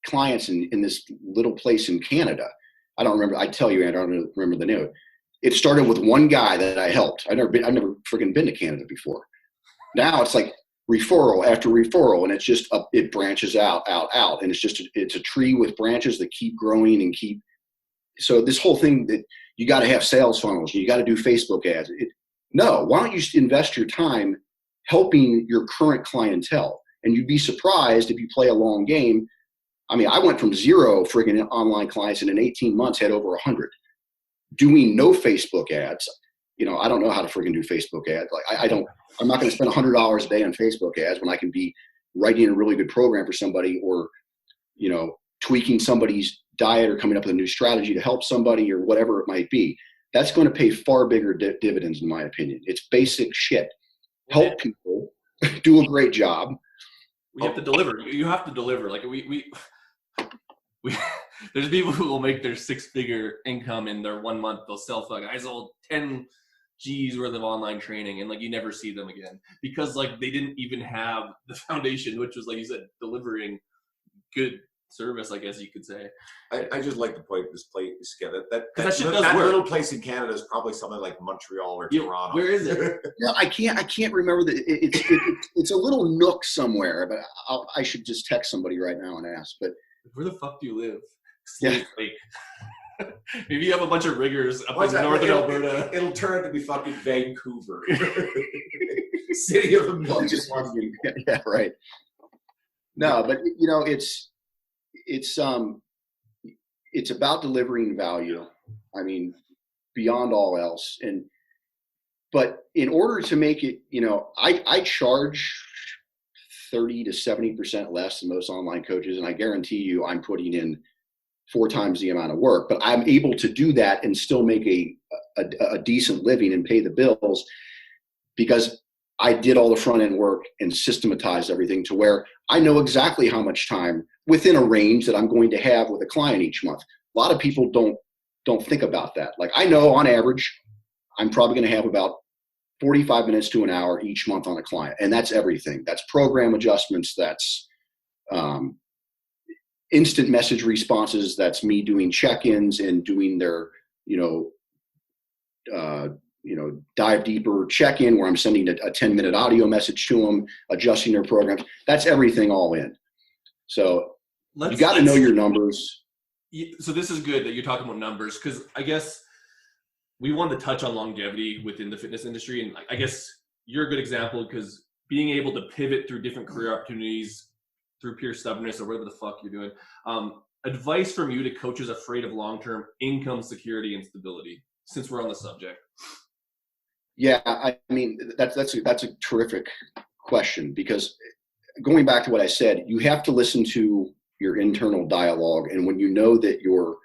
clients in this little place in Canada. I don't remember. I tell you, Andrew, I don't remember the name. It started with one guy that I helped. I've never freaking been to Canada before. Now it's like referral after referral, and it's just it branches out, and it's a tree with branches that keep growing and keep. So this whole thing that you got to have sales funnels, you got to do Facebook ads. No, why don't you invest your time helping your current clientele? And you'd be surprised if you play a long game. I mean, I went from 0 friggin' online clients, and in 18 months had over 100. Doing no Facebook ads. I don't know how to friggin' do Facebook ads. Like I'm not going to spend $100 a day on Facebook ads when I can be writing a really good program for somebody, or, tweaking somebody's diet or coming up with a new strategy to help somebody or whatever it might be. That's going to pay far bigger dividends, in my opinion. It's basic shit. Help people, do a great job. We have to deliver. You have to deliver. Like there's people who will make their 6-figure income in their 1 month. They'll sell, like, I sold 10 G's worth of online training, and like you never see them again because like they didn't even have the foundation, which was, like you said, delivering good service, I guess you could say. I just like to point this place together. That shit does work. Little place in Canada is probably something like Montreal or Toronto. Where is it? No, I can't remember it's a little nook somewhere, but I should just text somebody right now and ask. But where the fuck do you live? Yeah. Like, maybe you have a bunch of riggers up in northern Alberta. It'll turn to be fucking Vancouver, city of the million. Yeah, right. No, but you know, it's about delivering value. I mean, beyond all else. But in order to make it, you know, I charge 30 to 70% less than most online coaches, and I guarantee you I'm putting in 4 times the amount of work, but I'm able to do that and still make a decent living and pay the bills because I did all the front end work and systematized everything to where I know exactly how much time within a range that I'm going to have with a client each month. A lot of people don't think about that. Like, I know on average, I'm probably going to have about 45 minutes to an hour each month on a client. And that's everything. That's program adjustments. That's instant message responses. That's me doing check-ins and doing their, dive deeper check-in where I'm sending a 10-minute audio message to them, adjusting their programs. That's everything all in. So you got to know your numbers. So this is good that you're talking about numbers, because I guess we want to touch on longevity within the fitness industry. And I guess you're a good example because being able to pivot through different career opportunities through pure stubbornness or whatever the fuck you're doing. Advice from you to coaches afraid of long-term income security and stability, since we're on the subject. Yeah, I mean, that's a terrific question, because going back to what I said, you have to listen to your internal dialogue. And when you know that your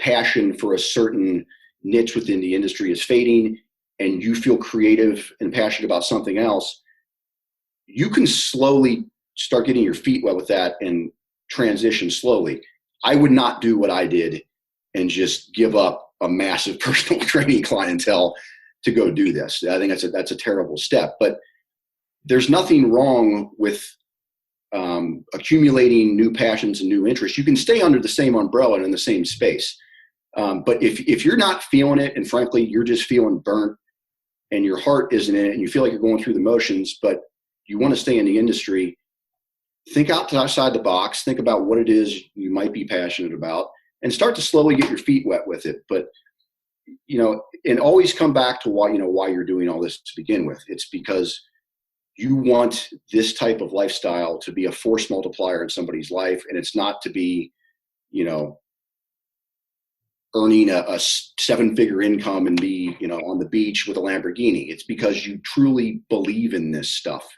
passion for a certain niche within the industry is fading and you feel creative and passionate about something else, you can slowly start getting your feet wet with that and transition slowly. I would not do what I did and just give up a massive personal training clientele to go do this. I think that's a terrible step, but there's nothing wrong with accumulating new passions and new interests. You can stay under the same umbrella and in the same space. But if you're not feeling it, and frankly, you're just feeling burnt and your heart isn't in it and you feel like you're going through the motions, but you want to stay in the industry, think outside the box, think about what it is you might be passionate about and start to slowly get your feet wet with it. But, and always come back to why you're doing all this to begin with. It's because you want this type of lifestyle to be a force multiplier in somebody's life. And it's not to be, earning a 7-figure income and be, on the beach with a Lamborghini. It's because you truly believe in this stuff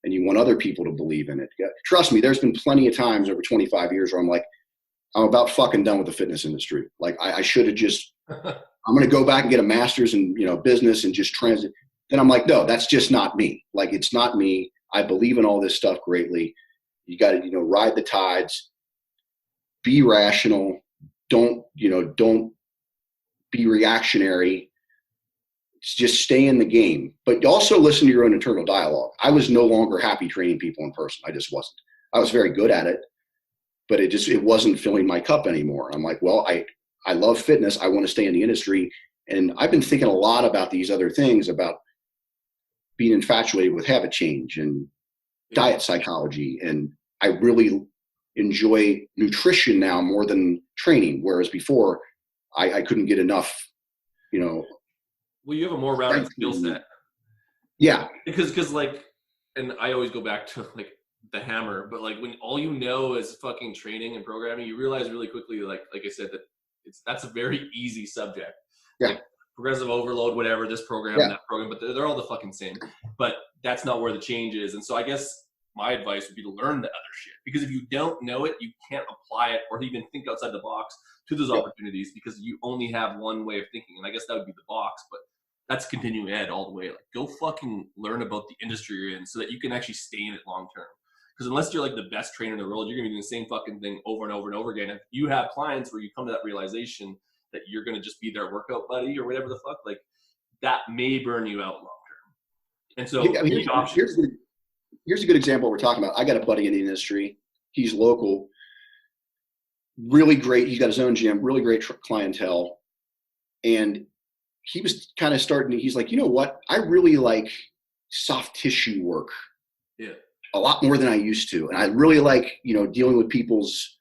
and you want other people to believe in it. Yeah, trust me, there's been plenty of times over 25 years where I'm like, I'm about fucking done with the fitness industry. Like I should have just, I'm going to go back and get a master's in, business and just transit. Then I'm like, no, that's just not me. Like, it's not me. I believe in all this stuff greatly. You got to, ride the tides, be rational. Don't be reactionary. Just stay in the game, but also listen to your own internal dialogue. I was no longer happy training people in person. I just wasn't. I was very good at it, but it wasn't filling my cup anymore. I'm like, well, I love fitness. I want to stay in the industry. And I've been thinking a lot about these other things, about being infatuated with habit change and diet psychology. And I really enjoy nutrition now more than training. Whereas before I couldn't get enough, Well, you have a more rounded skill set. Yeah. Because and I always go back to the hammer, but when all you know is fucking training and programming, you realize really quickly, like I said, that that's a very easy subject. Yeah. Progressive overload, whatever, this program, that program, but they're all the fucking same. But that's not where the change is. And so I guess my advice would be to learn the other shit, because if you don't know it, you can't apply it or even think outside the box to those opportunities, because you only have one way of thinking. And I guess that would be the box, but that's continuing ed all the way. Go fucking learn about the industry you're in so that you can actually stay in it long term. Because unless you're like the best trainer in the world, you're gonna be doing the same fucking thing over and over and over again. If you have clients where you come to that realization that you're gonna just be their workout buddy or whatever the fuck, like that may burn you out long term. And so Yeah, I mean, here's a good example we're talking about. I got a buddy in the industry. He's local, really great. He's got his own gym, really great clientele. And he was kind of starting, he's like, you know what? I really like soft tissue work a lot more than I used to. And I really like, dealing with people's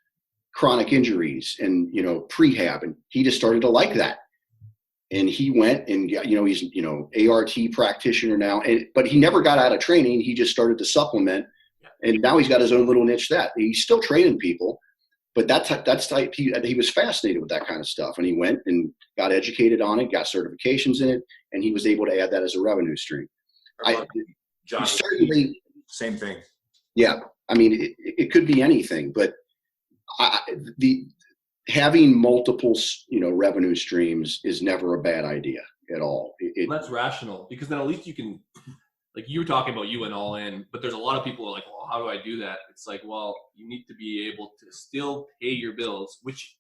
chronic injuries and, prehab. And he just started to like that. And he went and got, he's, ART practitioner now, but he never got out of training. He just started to supplement. And now he's got his own little niche that he's still training people, but that's like, he was fascinated with that kind of stuff. And he went and got educated on it, got certifications in it, and he was able to add that as a revenue stream. John, certainly, same thing. Yeah. I mean, it could be anything, but having multiple, revenue streams is never a bad idea at all. That's rational, because then at least you can, like you were talking about, you went all in, but there's a lot of people who are like, well, how do I do that? It's like, well, you need to be able to still pay your bills, which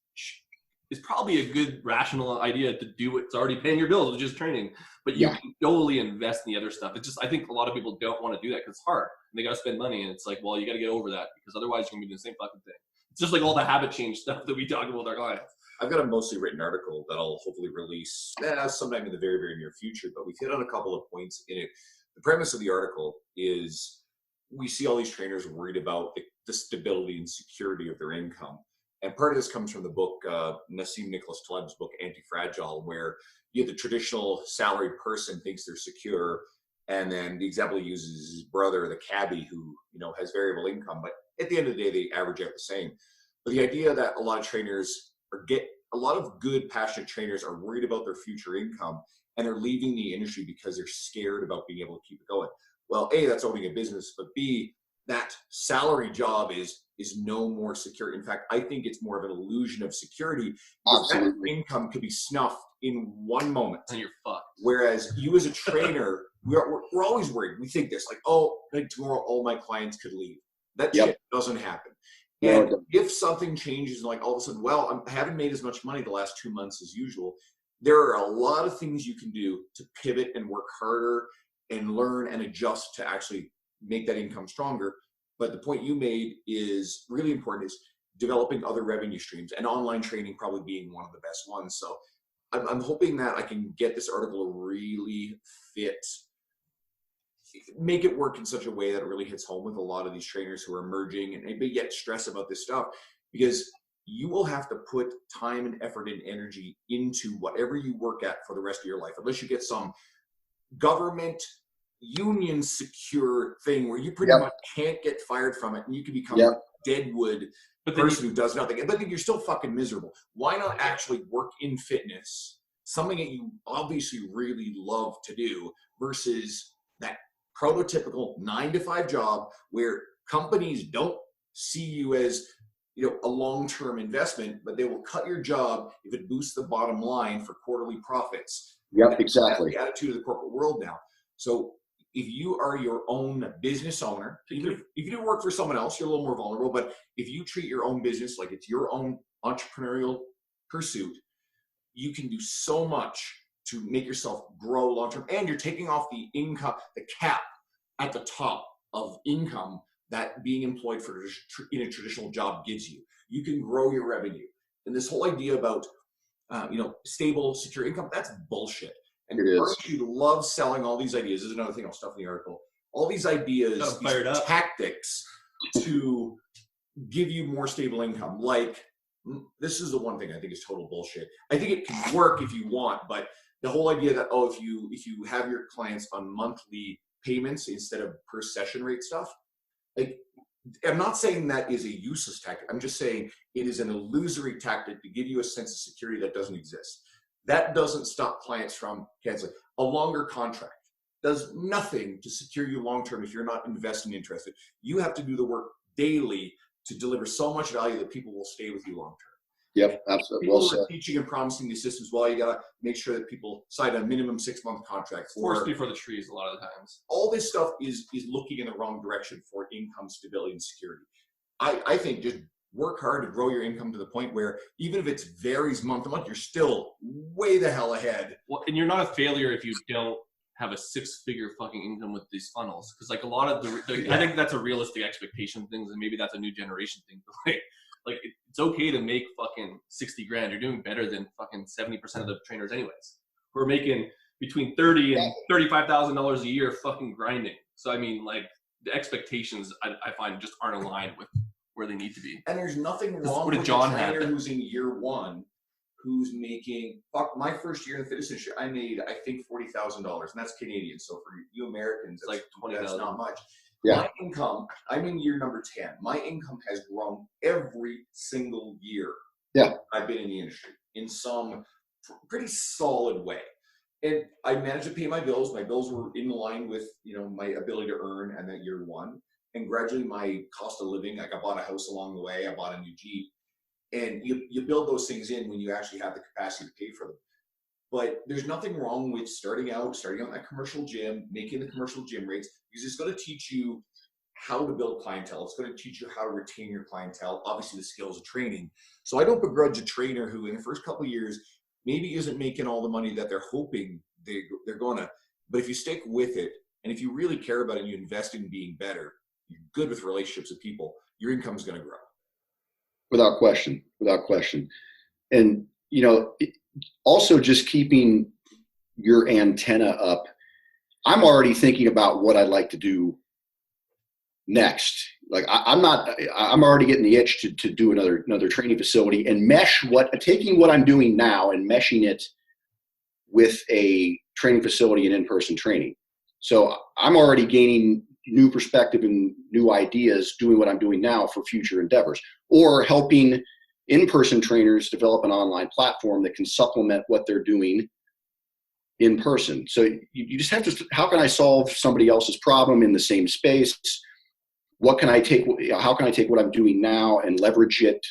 is probably a good rational idea to do what's already paying your bills, which is training, but you can totally invest in the other stuff. It's just, I think a lot of people don't want to do that because it's hard and they got to spend money. And it's like, well, you got to get over that because otherwise you're going to be doing the same fucking thing. It's just like all the habit change stuff that we talk about with our clients. I've got a mostly written article that I'll hopefully release sometime in the very, very near future, but we've hit on a couple of points in it. The premise of the article is we see all these trainers worried about the stability and security of their income. And part of this comes from the book, Nassim Nicholas Taleb's book, Anti-Fragile, where the traditional salaried person thinks they're secure. And then the example he uses is his brother, the cabbie, who has variable income, but at the end of the day, they average out the same. But the idea that a lot of trainers a lot of good, passionate trainers are worried about their future income and are leaving the industry because they're scared about being able to keep it going. Well, A, that's owning a business, but B, that salary job is no more secure. In fact, I think it's more of an illusion of security. That income could be snuffed in one moment. And you're fucked. Whereas you as a trainer, we're always worried. We think this, like, oh, like tomorrow all my clients could leave. That shit doesn't happen. And if something changes, like all of a sudden, well, I haven't made as much money the last 2 months as usual, there are a lot of things you can do to pivot and work harder and learn and adjust to actually make that income stronger. But the point you made is really important, is developing other revenue streams, and online training probably being one of the best ones. So I'm hoping that I can get this article to really make it work in such a way that it really hits home with a lot of these trainers who are emerging and but yet stress about this stuff, because you will have to put time and effort and energy into whatever you work at for the rest of your life, unless you get some government union secure thing where you pretty much can't get fired from it and you can become a deadwood person who does nothing. But then you're still fucking miserable. Why not actually work in fitness, something that you obviously really love to do, versus that prototypical 9-to-5 job where companies don't see you as a long-term investment, but they will cut your job if it boosts the bottom line for quarterly profits. Exactly. That's the attitude of the corporate world now. So if you are your own business owner, even if you do work for someone else, you're a little more vulnerable, but if you treat your own business like it's your own entrepreneurial pursuit, you can do so much to make yourself grow long-term, and you're taking off the income, the cap at the top of income that being employed in a traditional job gives you. You can grow your revenue. And this whole idea about, stable, secure income, that's bullshit. And aren't you love selling all these ideas? This is another thing I'll stuff in the article. All these ideas, these tactics to give you more stable income. Like, this is the one thing I think is total bullshit. I think it can work if you want, but the whole idea that, if you have your clients on monthly payments instead of per session rate stuff, like, I'm not saying that is a useless tactic. I'm just saying it is an illusory tactic to give you a sense of security that doesn't exist. That doesn't stop clients from canceling. A longer contract does nothing to secure you long-term if you're not investing interested. You have to do the work daily to deliver so much value that people will stay with you long-term. Yep, absolutely. People Well who are said. teaching and promising these systems, well, you got to make sure that people sign a minimum 6-month contract. Forced before the trees a lot of the times. All this stuff is looking in the wrong direction for income stability and security. I think just work hard to grow your income to the point where even if it varies month to month, you're still way the hell ahead. Well, and you're not a failure if you don't have a 6-figure fucking income with these funnels. Because like a lot of I think that's a realistic expectation things, and maybe that's a new generation thing. Like it's okay to make fucking 60 grand. You're doing better than fucking 70% of the trainers anyways. Who are making between $30,000 and $35,000 a year fucking grinding. So I mean, like the expectations I find just aren't aligned with where they need to be. And there's nothing wrong with a trainer who's in year one who's making, my first year in the fitness industry, I made, I think, $40,000, and that's Canadian. So for you Americans, it's like 20,000. That's not much. Yeah. My income, I'm in year number 10. My income has grown every single year. Yeah. I've been in the industry in some pretty solid way. And I managed to pay my bills. My bills were in line with, my ability to earn and that year one. And gradually my cost of living, like I bought a house along the way, I bought a new Jeep. And you build those things in when you actually have the capacity to pay for them. But there's nothing wrong with starting out in that commercial gym, making the commercial gym rates, because it's going to teach you how to build clientele. It's going to teach you how to retain your clientele, obviously the skills of training. So I don't begrudge a trainer who in the first couple of years maybe isn't making all the money that they're hoping they're going to. But if you stick with it, and if you really care about it and you invest in being better, you're good with relationships with people, your income is going to grow. Without question. And, also just keeping your antenna up. I'm already thinking about what I'd like to do next. Like I'm already getting the itch to do another training facility and taking what I'm doing now and meshing it with a training facility and in-person training. So I'm already gaining new perspective and new ideas doing what I'm doing now for future endeavors, or helping in-person trainers develop an online platform that can supplement what they're doing in person. So you just have to, how can I solve somebody else's problem in the same space? How can I take what I'm doing now and leverage it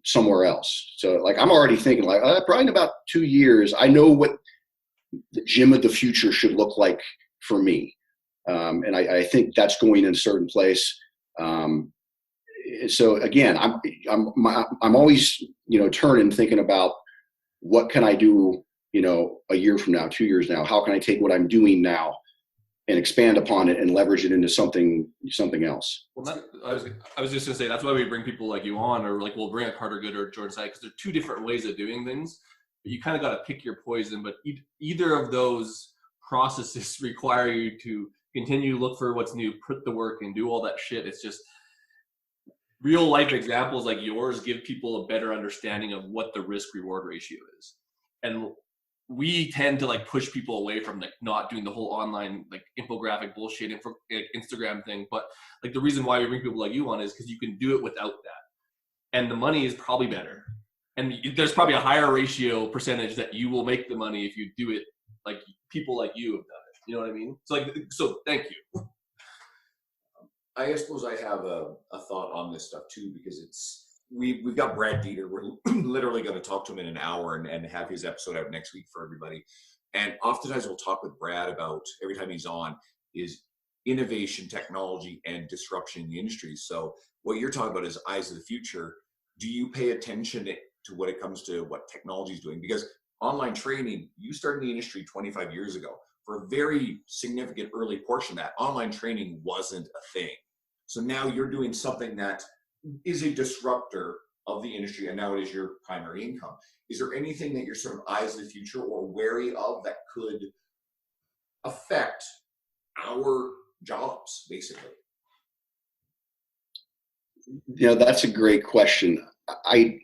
somewhere else? So like, I'm already thinking like, probably in about 2 years, I know what the gym of the future should look like for me. And I think that's going in a certain place. So again, I'm always, turning, thinking about what can I do, a year from now, 2 years now, how can I take what I'm doing now and expand upon it and leverage it into something else. Well, I was just gonna say, that's why we bring people like you on, or like we'll bring a Carter Good or Jordan Side, because they're two different ways of doing things, but you kind of got to pick your poison. But either of those processes require you to continue to look for what's new, put the work and do all that shit. It's just real life examples like yours give people a better understanding of what the risk reward ratio is. And we tend to like push people away from like not doing the whole online like infographic bullshit Instagram thing. But like the reason why we bring people like you on is because you can do it without that. And the money is probably better. And there's probably a higher ratio percentage that you will make the money if you do it like people like you have done it. You know what I mean? So thank you. I suppose I have a thought on this stuff too, because we've got Brad Dieter. We're literally going to talk to him in an hour and have his episode out next week for everybody. And oftentimes we'll talk with Brad about, every time he's on, is innovation, technology, and disruption in the industry. So what you're talking about is eyes of the future. Do you pay attention to what it comes to what technology is doing? Because online training, you started in the industry 25 years ago. For a very significant early portion of that, online training wasn't a thing. So now you're doing something that is a disruptor of the industry, and now it is your primary income. Is there anything that you're sort of eyes of the future or wary of that could affect our jobs, basically? That's a great question. I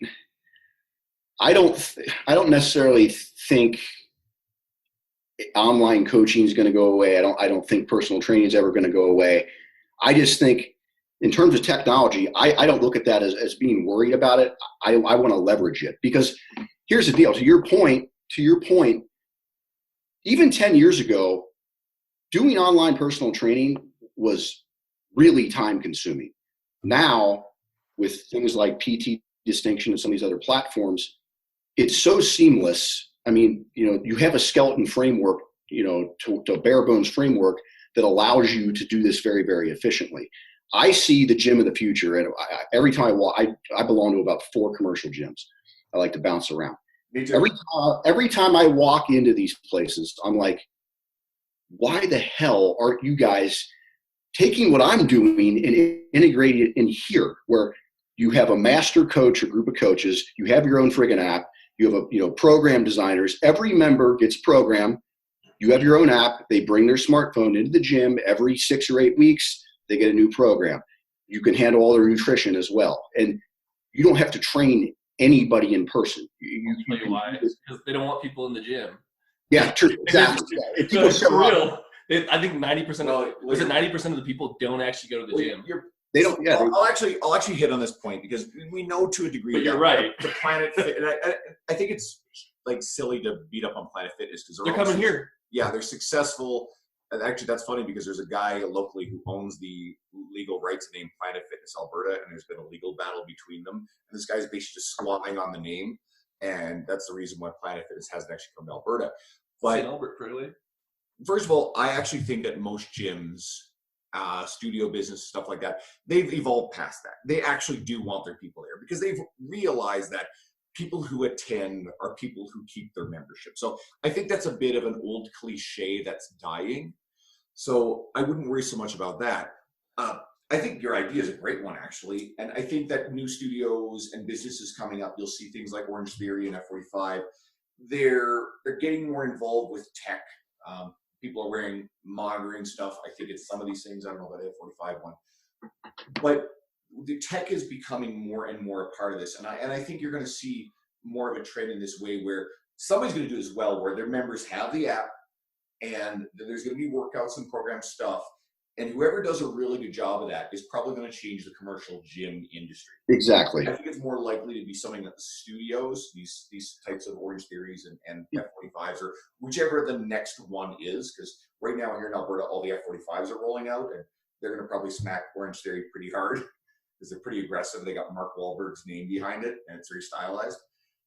don't necessarily think online coaching is going to go away. I don't think personal training is ever going to go away. I just think in terms of technology, I don't look at that as being worried about it. I want to leverage it, because here's the deal. To your point, even 10 years ago, doing online personal training was really time consuming. Now, with things like PT distinction of some of these other platforms, it's so seamless. I mean, you have a skeleton framework, to a bare bones framework that allows you to do this very, very efficiently. I see the gym of the future, and every time I walk, I belong to about 4 commercial gyms. I like to bounce around. Me too. Every time I walk into these places, I'm like, why the hell aren't you guys taking what I'm doing and integrating it in here, where you have a master coach or group of coaches, you have your own friggin' app, you have program designers, every member gets programmed, you have your own app, they bring their smartphone into the gym every 6 or 8 weeks, they get a new program. You can handle all their nutrition as well. And you don't have to train anybody in person. I'll tell you why. Because they don't want people in the gym. Yeah, true. Exactly. Yeah. If people show up, I think 90% of the people don't actually go to the gym. They don't. Yeah. I'll actually hit on this point because we know to a degree. But you're right. The Planet Fit, and I think it's like silly to beat up on Planet Fitness because they're coming here. Yeah, they're successful. And actually, that's funny because there's a guy locally who owns the legal rights name Planet Fitness Alberta, and there's been a legal battle between them. And this guy's basically just squatting on the name, and that's the reason why Planet Fitness hasn't actually come to Alberta. But Albert, really? First of all, I actually think that most gyms, studio business, stuff like that, they've evolved past that. They actually do want their people there because they've realized that people who attend are people who keep their membership. So I think that's a bit of an old cliche that's dying. So I wouldn't worry so much about that. I think your idea is a great one, actually. And I think that new studios and businesses coming up, you'll see things like Orange Theory and F45. They're getting more involved with tech. People are wearing monitoring stuff. I think it's some of these things. I don't know about the F45 one. But the tech is becoming more and more a part of this. And I think you're going to see more of a trend in this way where somebody's going to do as well, where their members have the app and there's going to be workouts and program stuff. And whoever does a really good job of that is probably going to change the commercial gym industry. Exactly. I think it's more likely to be something that the studios, these types of Orange Theories and F45s, or whichever the next one is, because right now here in Alberta, all the F45s are rolling out, and they're going to probably smack Orange Theory pretty hard because they're pretty aggressive. They got Mark Wahlberg's name behind it, and it's very stylized.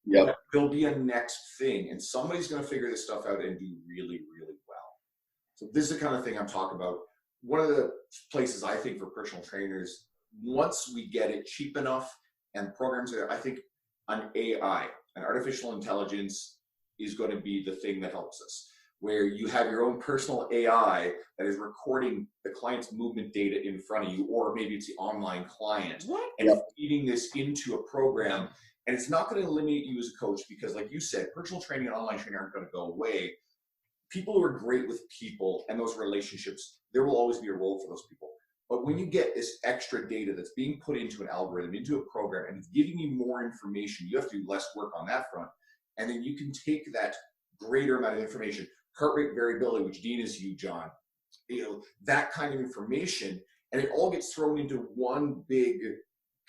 Yep. There'll be a next thing, and somebody's going to figure this stuff out and do really, really well. So this is the kind of thing I'm talking about. One of the places I think for personal trainers, once we get it cheap enough and programs are, I think an AI, an artificial intelligence, is going to be the thing that helps us. Where you have your own personal AI that is recording the client's movement data in front of you, or maybe it's the online client, and feeding this into a program. And it's not going to eliminate you as a coach because, like you said, personal training and online training aren't going to go away. People who are great with people and those relationships, there will always be a role for those people. But when you get this extra data that's being put into an algorithm, into a program, and it's giving you more information, you have to do less work on that front. And then you can take that greater amount of information, heart rate variability, which Dean is you, John, that kind of information, and it all gets thrown into one big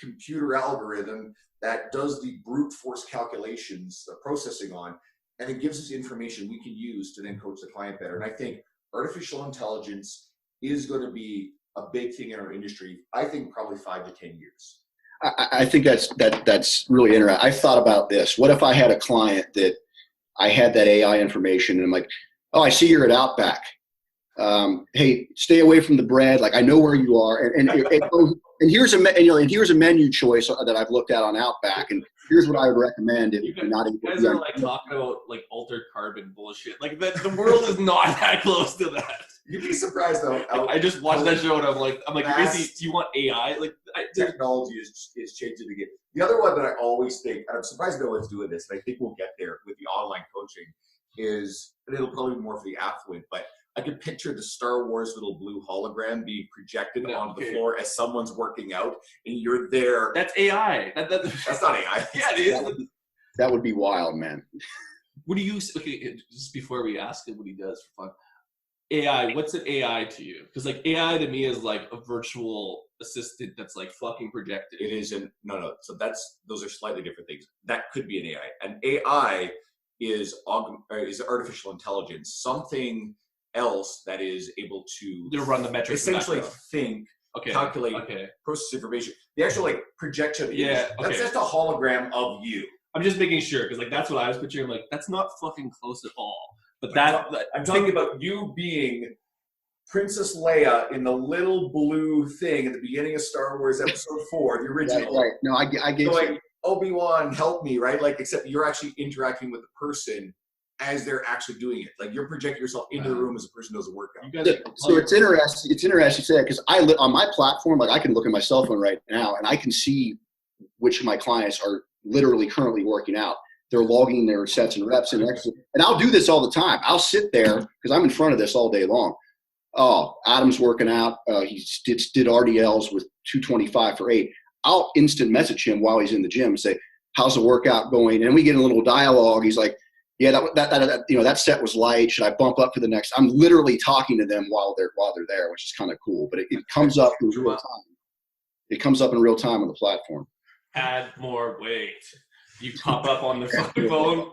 computer algorithm that does the brute force calculations, the processing on, and it gives us information we can use to then coach the client better. And I think artificial intelligence is going to be a big thing in our industry. I think probably 5 to 10 years. I think that's really interesting. I've thought about this. What if I had a client that I had that AI information and I'm like, oh, I see you're at Outback. Hey, stay away from the bread. Like I know where you are, and here's a menu choice that I've looked at on Outback, and here's what I would recommend if you're not able to. You guys are like talking about like altered carbon bullshit. Like the world is not that close to that. You'd be surprised though. I just watched that show and I'm like, basically, do you want AI? Like technology is changing the game. The other one that I always think, and I'm surprised no one's doing this, and I think we'll get there with the online coaching, is, and it'll probably be more for the affluent, but I could picture the Star Wars little blue hologram being projected onto the floor as someone's working out, and you're there. That's AI. That's not AI. Yeah, it is. That would be wild, man. What do you? Okay, just before we ask him what he does for fun, AI. What's an AI to you? Because like AI to me is like a virtual assistant that's like fucking projected. It isn't. No. So those are slightly different things. That could be an AI. An AI is artificial intelligence. Something else that is able to run the metrics, essentially think calculate process information. The actual like projection. That's just a hologram of you. I'm just making sure because like that's what I was picturing. I'm like, that's not fucking close at all. But I'm talking about you being Princess Leia in the little blue thing at the beginning of Star Wars Episode 4, the original. Right. No, I get you. Like, Obi-Wan, help me, right? Like, except you're actually interacting with the person as they're actually doing it. Like, you're projecting yourself into the room as a person does a workout. So it's interesting. It's interesting to say that because on my platform, like I can look at my cell phone right now and I can see which of my clients are literally currently working out. They're logging their sets and reps and exercise. And I'll do this all the time. I'll sit there because I'm in front of this all day long. Oh, Adam's working out. He did RDLs with 225 for 8. I'll instant message him while he's in the gym and say, how's the workout going? And we get a little dialogue. He's like, yeah, that set was light. Should I bump up for the next? I'm literally talking to them while they're there, which is kind of cool. But it comes up in real time. It comes up in real time on the platform. Add more weight. You pop up on the phone.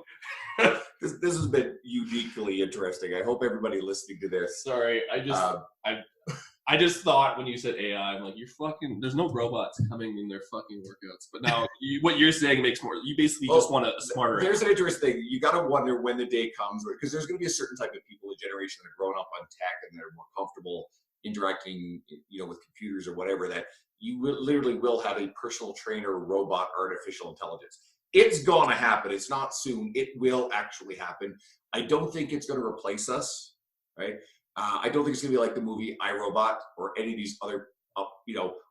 This has been uniquely interesting. I hope everybody listening to this. Sorry, I just thought when you said AI, I'm like, there's no robots coming in their fucking workouts. But now what you're saying makes more. You basically just want a smarter. There's an interesting thing. You got to wonder when the day comes, because there's going to be a certain type of people, a generation that are growing up on tech and they're more comfortable interacting, with computers or whatever, that you literally will have a personal trainer, robot, artificial intelligence. It's going to happen. It's not soon. It will actually happen. I don't think it's going to replace us, right? I don't think it's going to be like the movie iRobot or any of these other,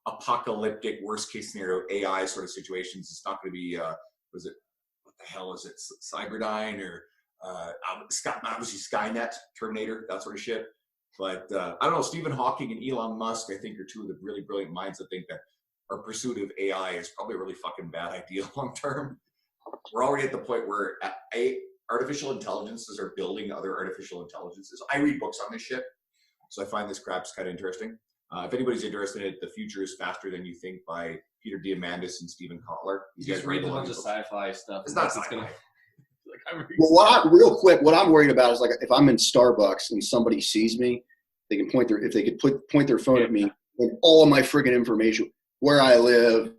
apocalyptic worst case scenario AI sort of situations. It's not going to be, what the hell is it? Cyberdyne or obviously Skynet, Terminator, that sort of shit. But I don't know. Stephen Hawking and Elon Musk, I think, are two of the really brilliant minds that think that our pursuit of AI is probably a really fucking bad idea long term. We're already at the point where artificial intelligences are building other artificial intelligences. I read books on this shit, so I find this crap's kind of interesting. If anybody's interested in it, The Future is Faster Than You Think by Peter Diamandis and Stephen Kotler. Just read a bunch of sci-fi stuff. It's not sci-fi. Well, real quick, what I'm worried about is like if I'm in Starbucks and somebody sees me, they can point their phone at me with all of my friggin' information, where I live,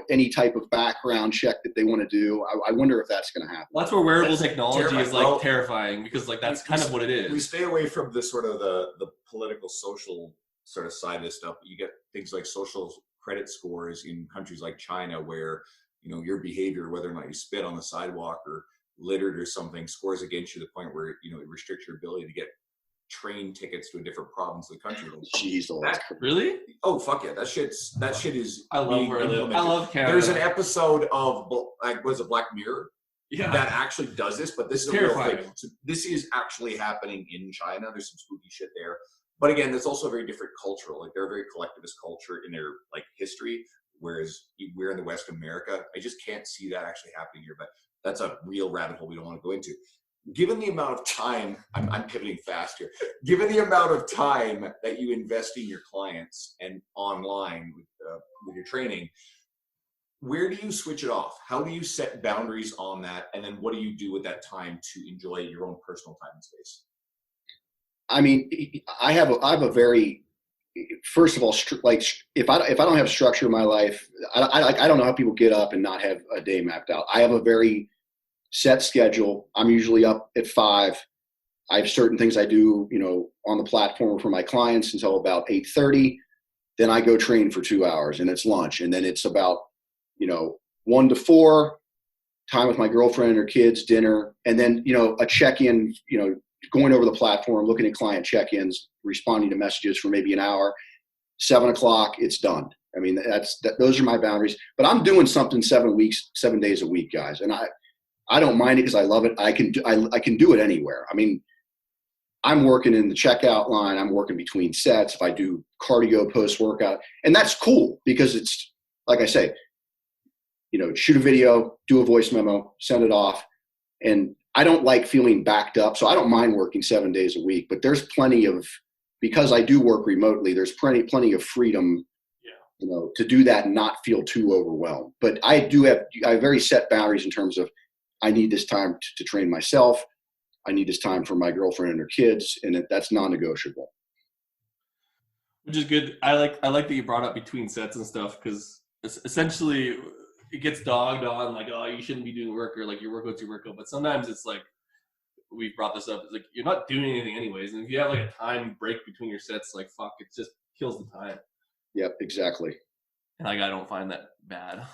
any type of background check that they want to do. I wonder if that's going to happen. Well, that's where wearable technology is like terrifying because like that's kind of what it is. We stay away from the sort of the political, social sort of side of this stuff. You get things like social credit scores in countries like China where, your behavior, whether or not you spit on the sidewalk or littered or something, scores against you to the point where, it restricts your ability to get train tickets to a different province of the country. Jeez, really? Oh fuck yeah! That shit is. I love where I live. I love Canada. There's an episode of was it Black Mirror? Yeah. That actually does this, but this is terrifying. A real thing. So this is actually happening in China. There's some spooky shit there, but again, that's also a very different cultural. Like they're a very collectivist culture in their like history, whereas we're in the West America. I just can't see that actually happening here. But that's a real rabbit hole we don't want to go into. Given the amount of time, I'm pivoting fast here. Given the amount of time that you invest in your clients and online with your training, where do you switch it off? How do you set boundaries on that? And then what do you do with that time to enjoy your own personal time and space? I mean, I have a very, first of all, like if I don't have structure in my life, I don't know how people get up and not have a day mapped out. I have a very set schedule. I'm usually up at 5. I have certain things I do, on the platform for my clients until about 8:30. Then I go train for 2 hours and it's lunch. And then it's about, 1 to 4, time with my girlfriend and her kids, dinner. And then, a check-in, going over the platform, looking at client check-ins, responding to messages for maybe an hour. 7 o'clock, it's done. I mean, those are my boundaries. But I'm doing something 7 days a week, guys. And I don't mind it because I love it. I can do it anywhere. I mean, I'm working in the checkout line. I'm working between sets. If I do cardio post workout, and that's cool because it's like I say, shoot a video, do a voice memo, send it off. And I don't like feeling backed up. So I don't mind working 7 days a week, but there's plenty of, because I do work remotely, there's plenty of freedom, to do that and not feel too overwhelmed. But I have very set boundaries in terms of, I need this time to train myself. I need this time for my girlfriend and her kids, and that's non-negotiable. Which is good. I like that you brought up between sets and stuff, because essentially it gets dogged on like, oh, you shouldn't be doing work, or like your workout's your workout. But sometimes it's like, we've brought this up, it's like you're not doing anything anyways, and if you have like a time break between your sets, like fuck, it just kills the time. Yep, exactly. And like I don't find that bad.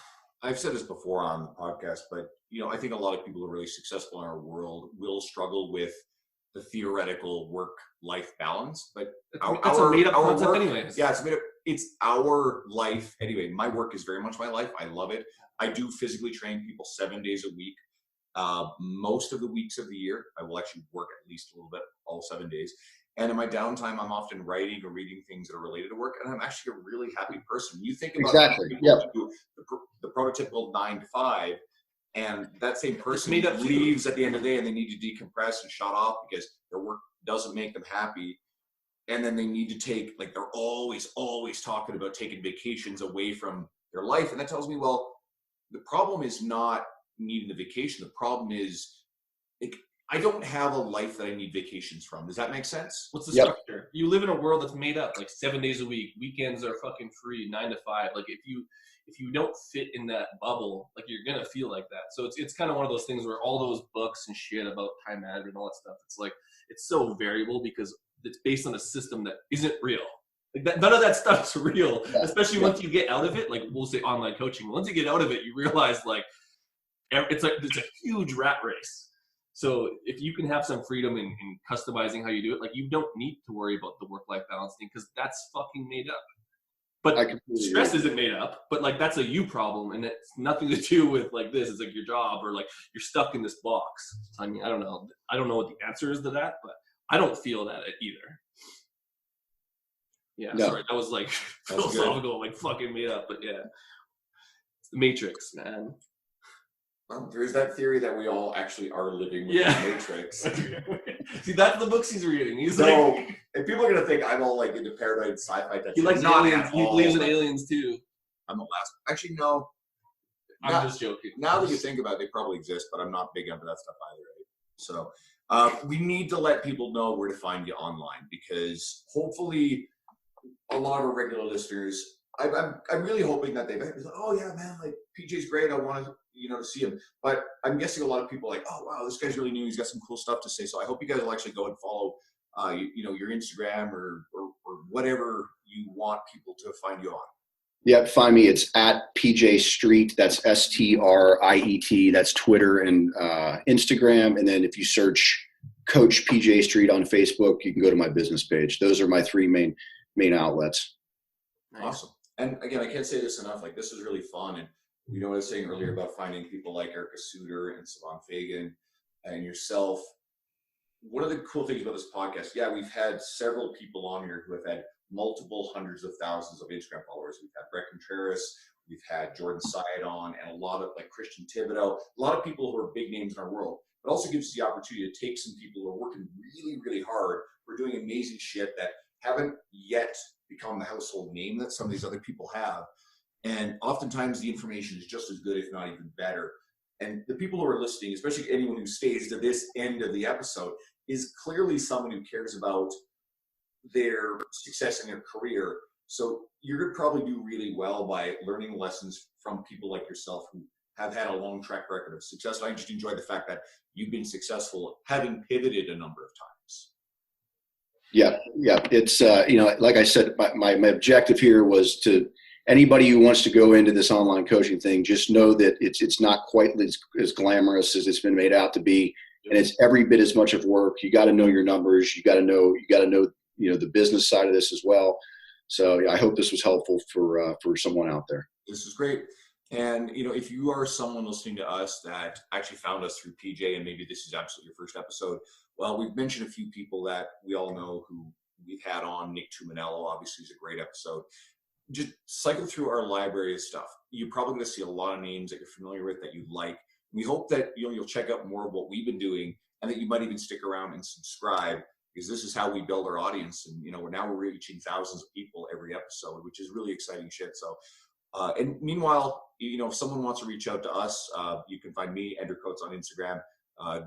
I've said this before on the podcast, but I think a lot of people who are really successful in our world will struggle with the theoretical work-life balance. But that's a made-up concept, anyways. Yeah, it's made up. It's our life anyway. My work is very much my life. I love it. I do physically train people 7 days a week. Most of the weeks of the year, I will actually work at least a little bit, all 7 days. And in my downtime, I'm often writing or reading things that are related to work, and I'm actually a really happy person. You think about exactly. The prototypical 9 to 5, and that same person leaves at the end of the day, and they need to decompress and shut off because their work doesn't make them happy, and then they need to take, like, they're always talking about taking vacations away from their life, and that tells me, well, the problem is not needing the vacation. The problem is, like, I don't have a life that I need vacations from. Does that make sense? What's the structure? You live in a world that's made up, like 7 days a week. Weekends are fucking free, 9 to 5. Like if you don't fit in that bubble, like you're gonna feel like that. So it's kind of one of those things where all those books and shit about time management and all that stuff, it's like it's so variable because it's based on a system that isn't real. Like that, none of that stuff's real, especially once you get out of it. Like we'll say online coaching. Once you get out of it, you realize like it's a huge rat race. So if you can have some freedom in customizing how you do it, like you don't need to worry about the work-life balance thing because that's fucking made up. But stress isn't made up, but like that's a you problem, and it's nothing to do with like this. It's like your job, or like you're stuck in this box. I mean, I don't know what the answer is to that, but I don't feel that either. Yeah, no. Sorry, that was like philosophical, like fucking made up, but yeah, it's the Matrix, man. Well, there's that theory that we all actually are living with the Matrix. See, that's the books he's reading. He's like, if people are gonna think I'm all like into paranoid sci-fi, that he likes aliens. He believes in aliens too. I'm the last. Actually, no. I'm just joking. Now that you think about it, they probably exist, but I'm not big into that stuff either. Right? So we need to let people know where to find you online, because hopefully a lot of our regular listeners, I'm really hoping that they've like, oh yeah, man, like PJ's great. I want to to see him. But I'm guessing a lot of people are like, oh wow, this guy's really new. He's got some cool stuff to say. So I hope you guys will actually go and follow your Instagram or whatever you want people to find you on. Yep, find me. It's at PJ Striet. That's STRIET. That's Twitter and Instagram. And then if you search Coach PJ Striet on Facebook, you can go to my business page. Those are my three main outlets. Awesome. And again, I can't say this enough. Like, this is really fun. And what I was saying earlier about finding people like Erica Suter and Savon Fagan and yourself. One of the cool things about this podcast, we've had several people on here who have had multiple hundreds of thousands of Instagram followers. We've had Brett Contreras, we've had Jordan Syed on, and a lot of like Christian Thibodeau, a lot of people who are big names in our world. It also gives us the opportunity to take some people who are working really, really hard, who are doing amazing shit that haven't yet become the household name that some of these other people have. And oftentimes the information is just as good, if not even better. And the people who are listening, especially anyone who stays to this end of the episode, is clearly someone who cares about their success in their career. So you're going to probably do really well by learning lessons from people like yourself who have had a long track record of success. And I just enjoy the fact that you've been successful having pivoted a number of times. Yeah. It's, like I said, my objective here was to anybody who wants to go into this online coaching thing, just know that it's not quite as glamorous as it's been made out to be. And it's every bit as much of work. You got to know your numbers. You got to know, the business side of this as well. So I hope this was helpful for someone out there. This is great. And, if you are someone listening to us that actually found us through PJ, and maybe this is absolutely your first episode, well, we've mentioned a few people that we all know who we've had on. Nick Tuminello, obviously, is a great episode. Just cycle through our library of stuff. You're probably going to see a lot of names that you're familiar with, that you like. We hope that you'll check out more of what we've been doing, and that you might even stick around and subscribe, because this is how we build our audience. And we're reaching thousands of people every episode, which is really exciting shit. So and meanwhile, if someone wants to reach out to us, you can find me, Ender Coates, on Instagram,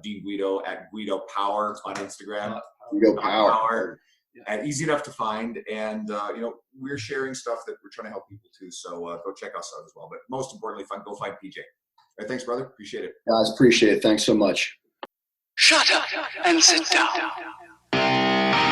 Dean Guido at Guido Power on Instagram. Guido Power. and easy enough to find. And, you know, we're sharing stuff that we're trying to help people too. So go check us out as well. But most importantly, go find PJ. All right, thanks, brother. Appreciate it. Guys, appreciate it. Thanks so much. Shut up and sit down.